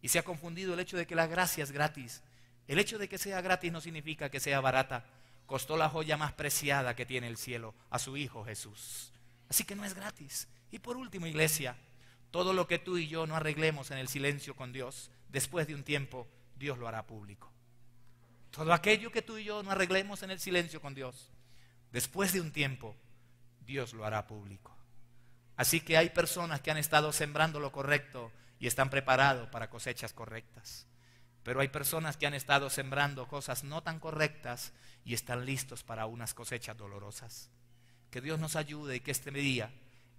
Speaker 2: Y se ha confundido el hecho de que la gracia es gratis. El hecho de que sea gratis no significa que sea barata. Costó la joya más preciada que tiene el cielo, a su Hijo Jesús. Así que no es gratis. Y por último, iglesia, todo lo que tú y yo no arreglemos en el silencio con Dios, después de un tiempo, Dios lo hará público. Todo aquello que tú y yo no arreglemos en el silencio con Dios, después de un tiempo, Dios lo hará público. Así que hay personas que han estado sembrando lo correcto y están preparados para cosechas correctas. Pero hay personas que han estado sembrando cosas no tan correctas y están listos para unas cosechas dolorosas. Que Dios nos ayude y que este día,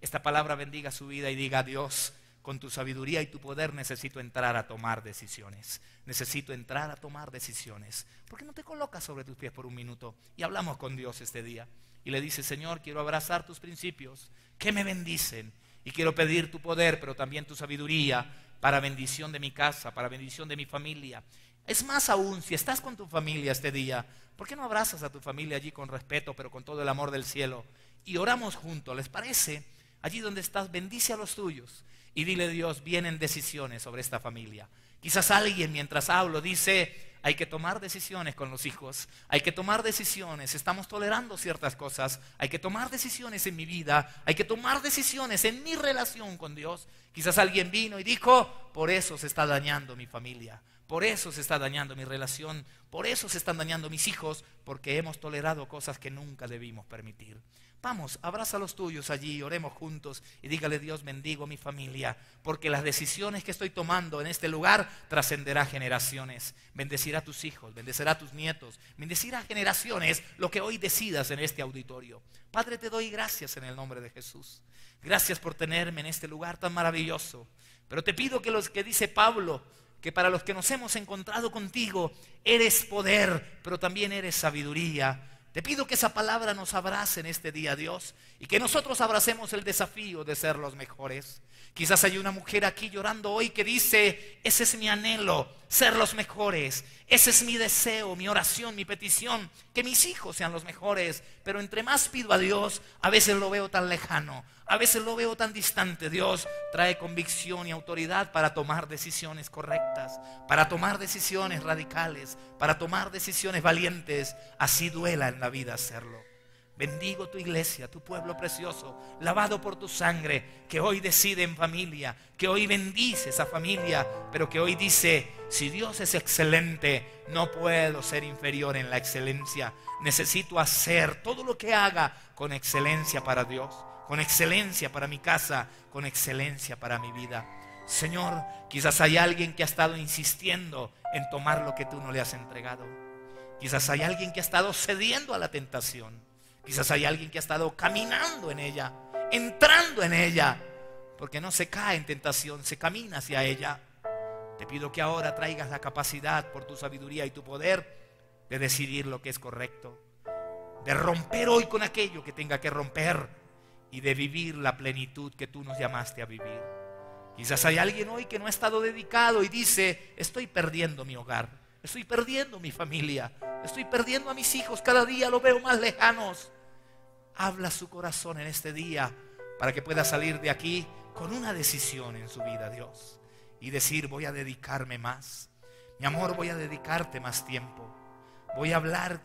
Speaker 2: esta palabra bendiga su vida y diga, Dios, con tu sabiduría y tu poder necesito entrar a tomar decisiones. Necesito entrar a tomar decisiones. ¿Por qué no te colocas sobre tus pies por un minuto y hablamos con Dios este día? Y le dices, Señor, quiero abrazar tus principios que me bendicen. Y quiero pedir tu poder, pero también tu sabiduría para bendición de mi casa, para bendición de mi familia. Es más aún, si estás con tu familia este día, ¿por qué no abrazas a tu familia allí con respeto, pero con todo el amor del cielo? Y oramos juntos, ¿les parece? Allí donde estás, bendice a los tuyos. Y dile, Dios, vienen decisiones sobre esta familia. Quizás alguien mientras hablo dice, hay que tomar decisiones con los hijos, hay que tomar decisiones, estamos tolerando ciertas cosas, hay que tomar decisiones en mi vida, hay que tomar decisiones en mi relación con Dios. Quizás alguien vino y dijo, por eso se está dañando mi familia, por eso se está dañando mi relación, por eso se están dañando mis hijos, porque hemos tolerado cosas que nunca debimos permitir. Vamos, abraza a los tuyos allí, oremos juntos y dígale, Dios, bendigo mi familia, porque las decisiones que estoy tomando en este lugar trascenderá generaciones. Bendecirá a tus hijos, bendecirá a tus nietos, bendecirá a generaciones lo que hoy decidas en este auditorio. Padre, te doy gracias en el nombre de Jesús. Gracias por tenerme en este lugar tan maravilloso. Pero te pido que los que dice Pablo, que para los que nos hemos encontrado contigo, eres poder, pero también eres sabiduría. Te pido que esa palabra nos abrace en este día, Dios, y que nosotros abracemos el desafío de ser los mejores. Quizás hay una mujer aquí llorando hoy que dice: ese es mi anhelo, ser los mejores. Ese es mi deseo, mi oración, mi petición, que mis hijos sean los mejores. Pero entre más pido a Dios, a veces lo veo tan lejano, a veces lo veo tan distante. Dios, trae convicción y autoridad para tomar decisiones correctas, para tomar decisiones radicales, para tomar decisiones valientes, así duela en la vida hacerlo. Bendigo tu iglesia, tu pueblo precioso, lavado por tu sangre, que hoy decide en familia, que hoy bendice esa familia, pero que hoy dice: si Dios es excelente, no puedo ser inferior en la excelencia. Necesito hacer todo lo que haga con excelencia para Dios, con excelencia para mi casa, con excelencia para mi vida. Señor, quizás hay alguien que ha estado insistiendo en tomar lo que tú no le has entregado. Quizás hay alguien que ha estado cediendo a la tentación. Quizás hay alguien que ha estado caminando en ella, entrando en ella, porque no se cae en tentación, se camina hacia ella. Te pido que ahora traigas la capacidad, por tu sabiduría y tu poder, de decidir lo que es correcto, de romper hoy con aquello que tenga que romper y de vivir la plenitud que tú nos llamaste a vivir. Quizás hay alguien hoy que no ha estado dedicado y dice: estoy perdiendo mi hogar, estoy perdiendo mi familia, estoy perdiendo a mis hijos, cada día los veo más lejanos. Habla su corazón en este día para que pueda salir de aquí con una decisión en su vida, Dios, y decir: voy a dedicarme más. Mi amor, voy a dedicarte más tiempo. Voy a hablar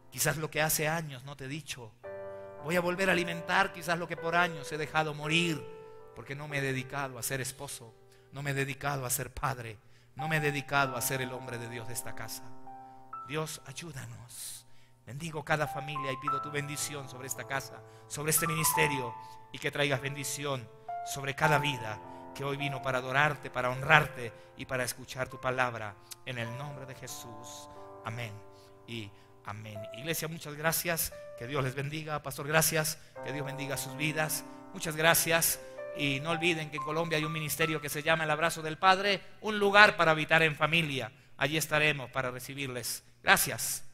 Speaker 2: quizás lo que hace años no te he dicho. Voy a volver a alimentar quizás lo que por años he dejado morir, porque no me he dedicado a ser esposo, no me he dedicado a ser padre, no me he dedicado a ser el hombre de Dios de esta casa. Dios, ayúdanos. Bendigo cada familia y pido tu bendición sobre esta casa, sobre este ministerio, y que traigas bendición sobre cada vida que hoy vino para adorarte, para honrarte y para escuchar tu palabra. En el nombre de Jesús. Amén y amén. Iglesia, muchas gracias. Que Dios les bendiga. Pastor, gracias. Que Dios bendiga sus vidas. Muchas gracias. Y no olviden que en Colombia hay un ministerio que se llama El Abrazo del Padre, un lugar para habitar en familia. Allí estaremos para recibirles. Gracias.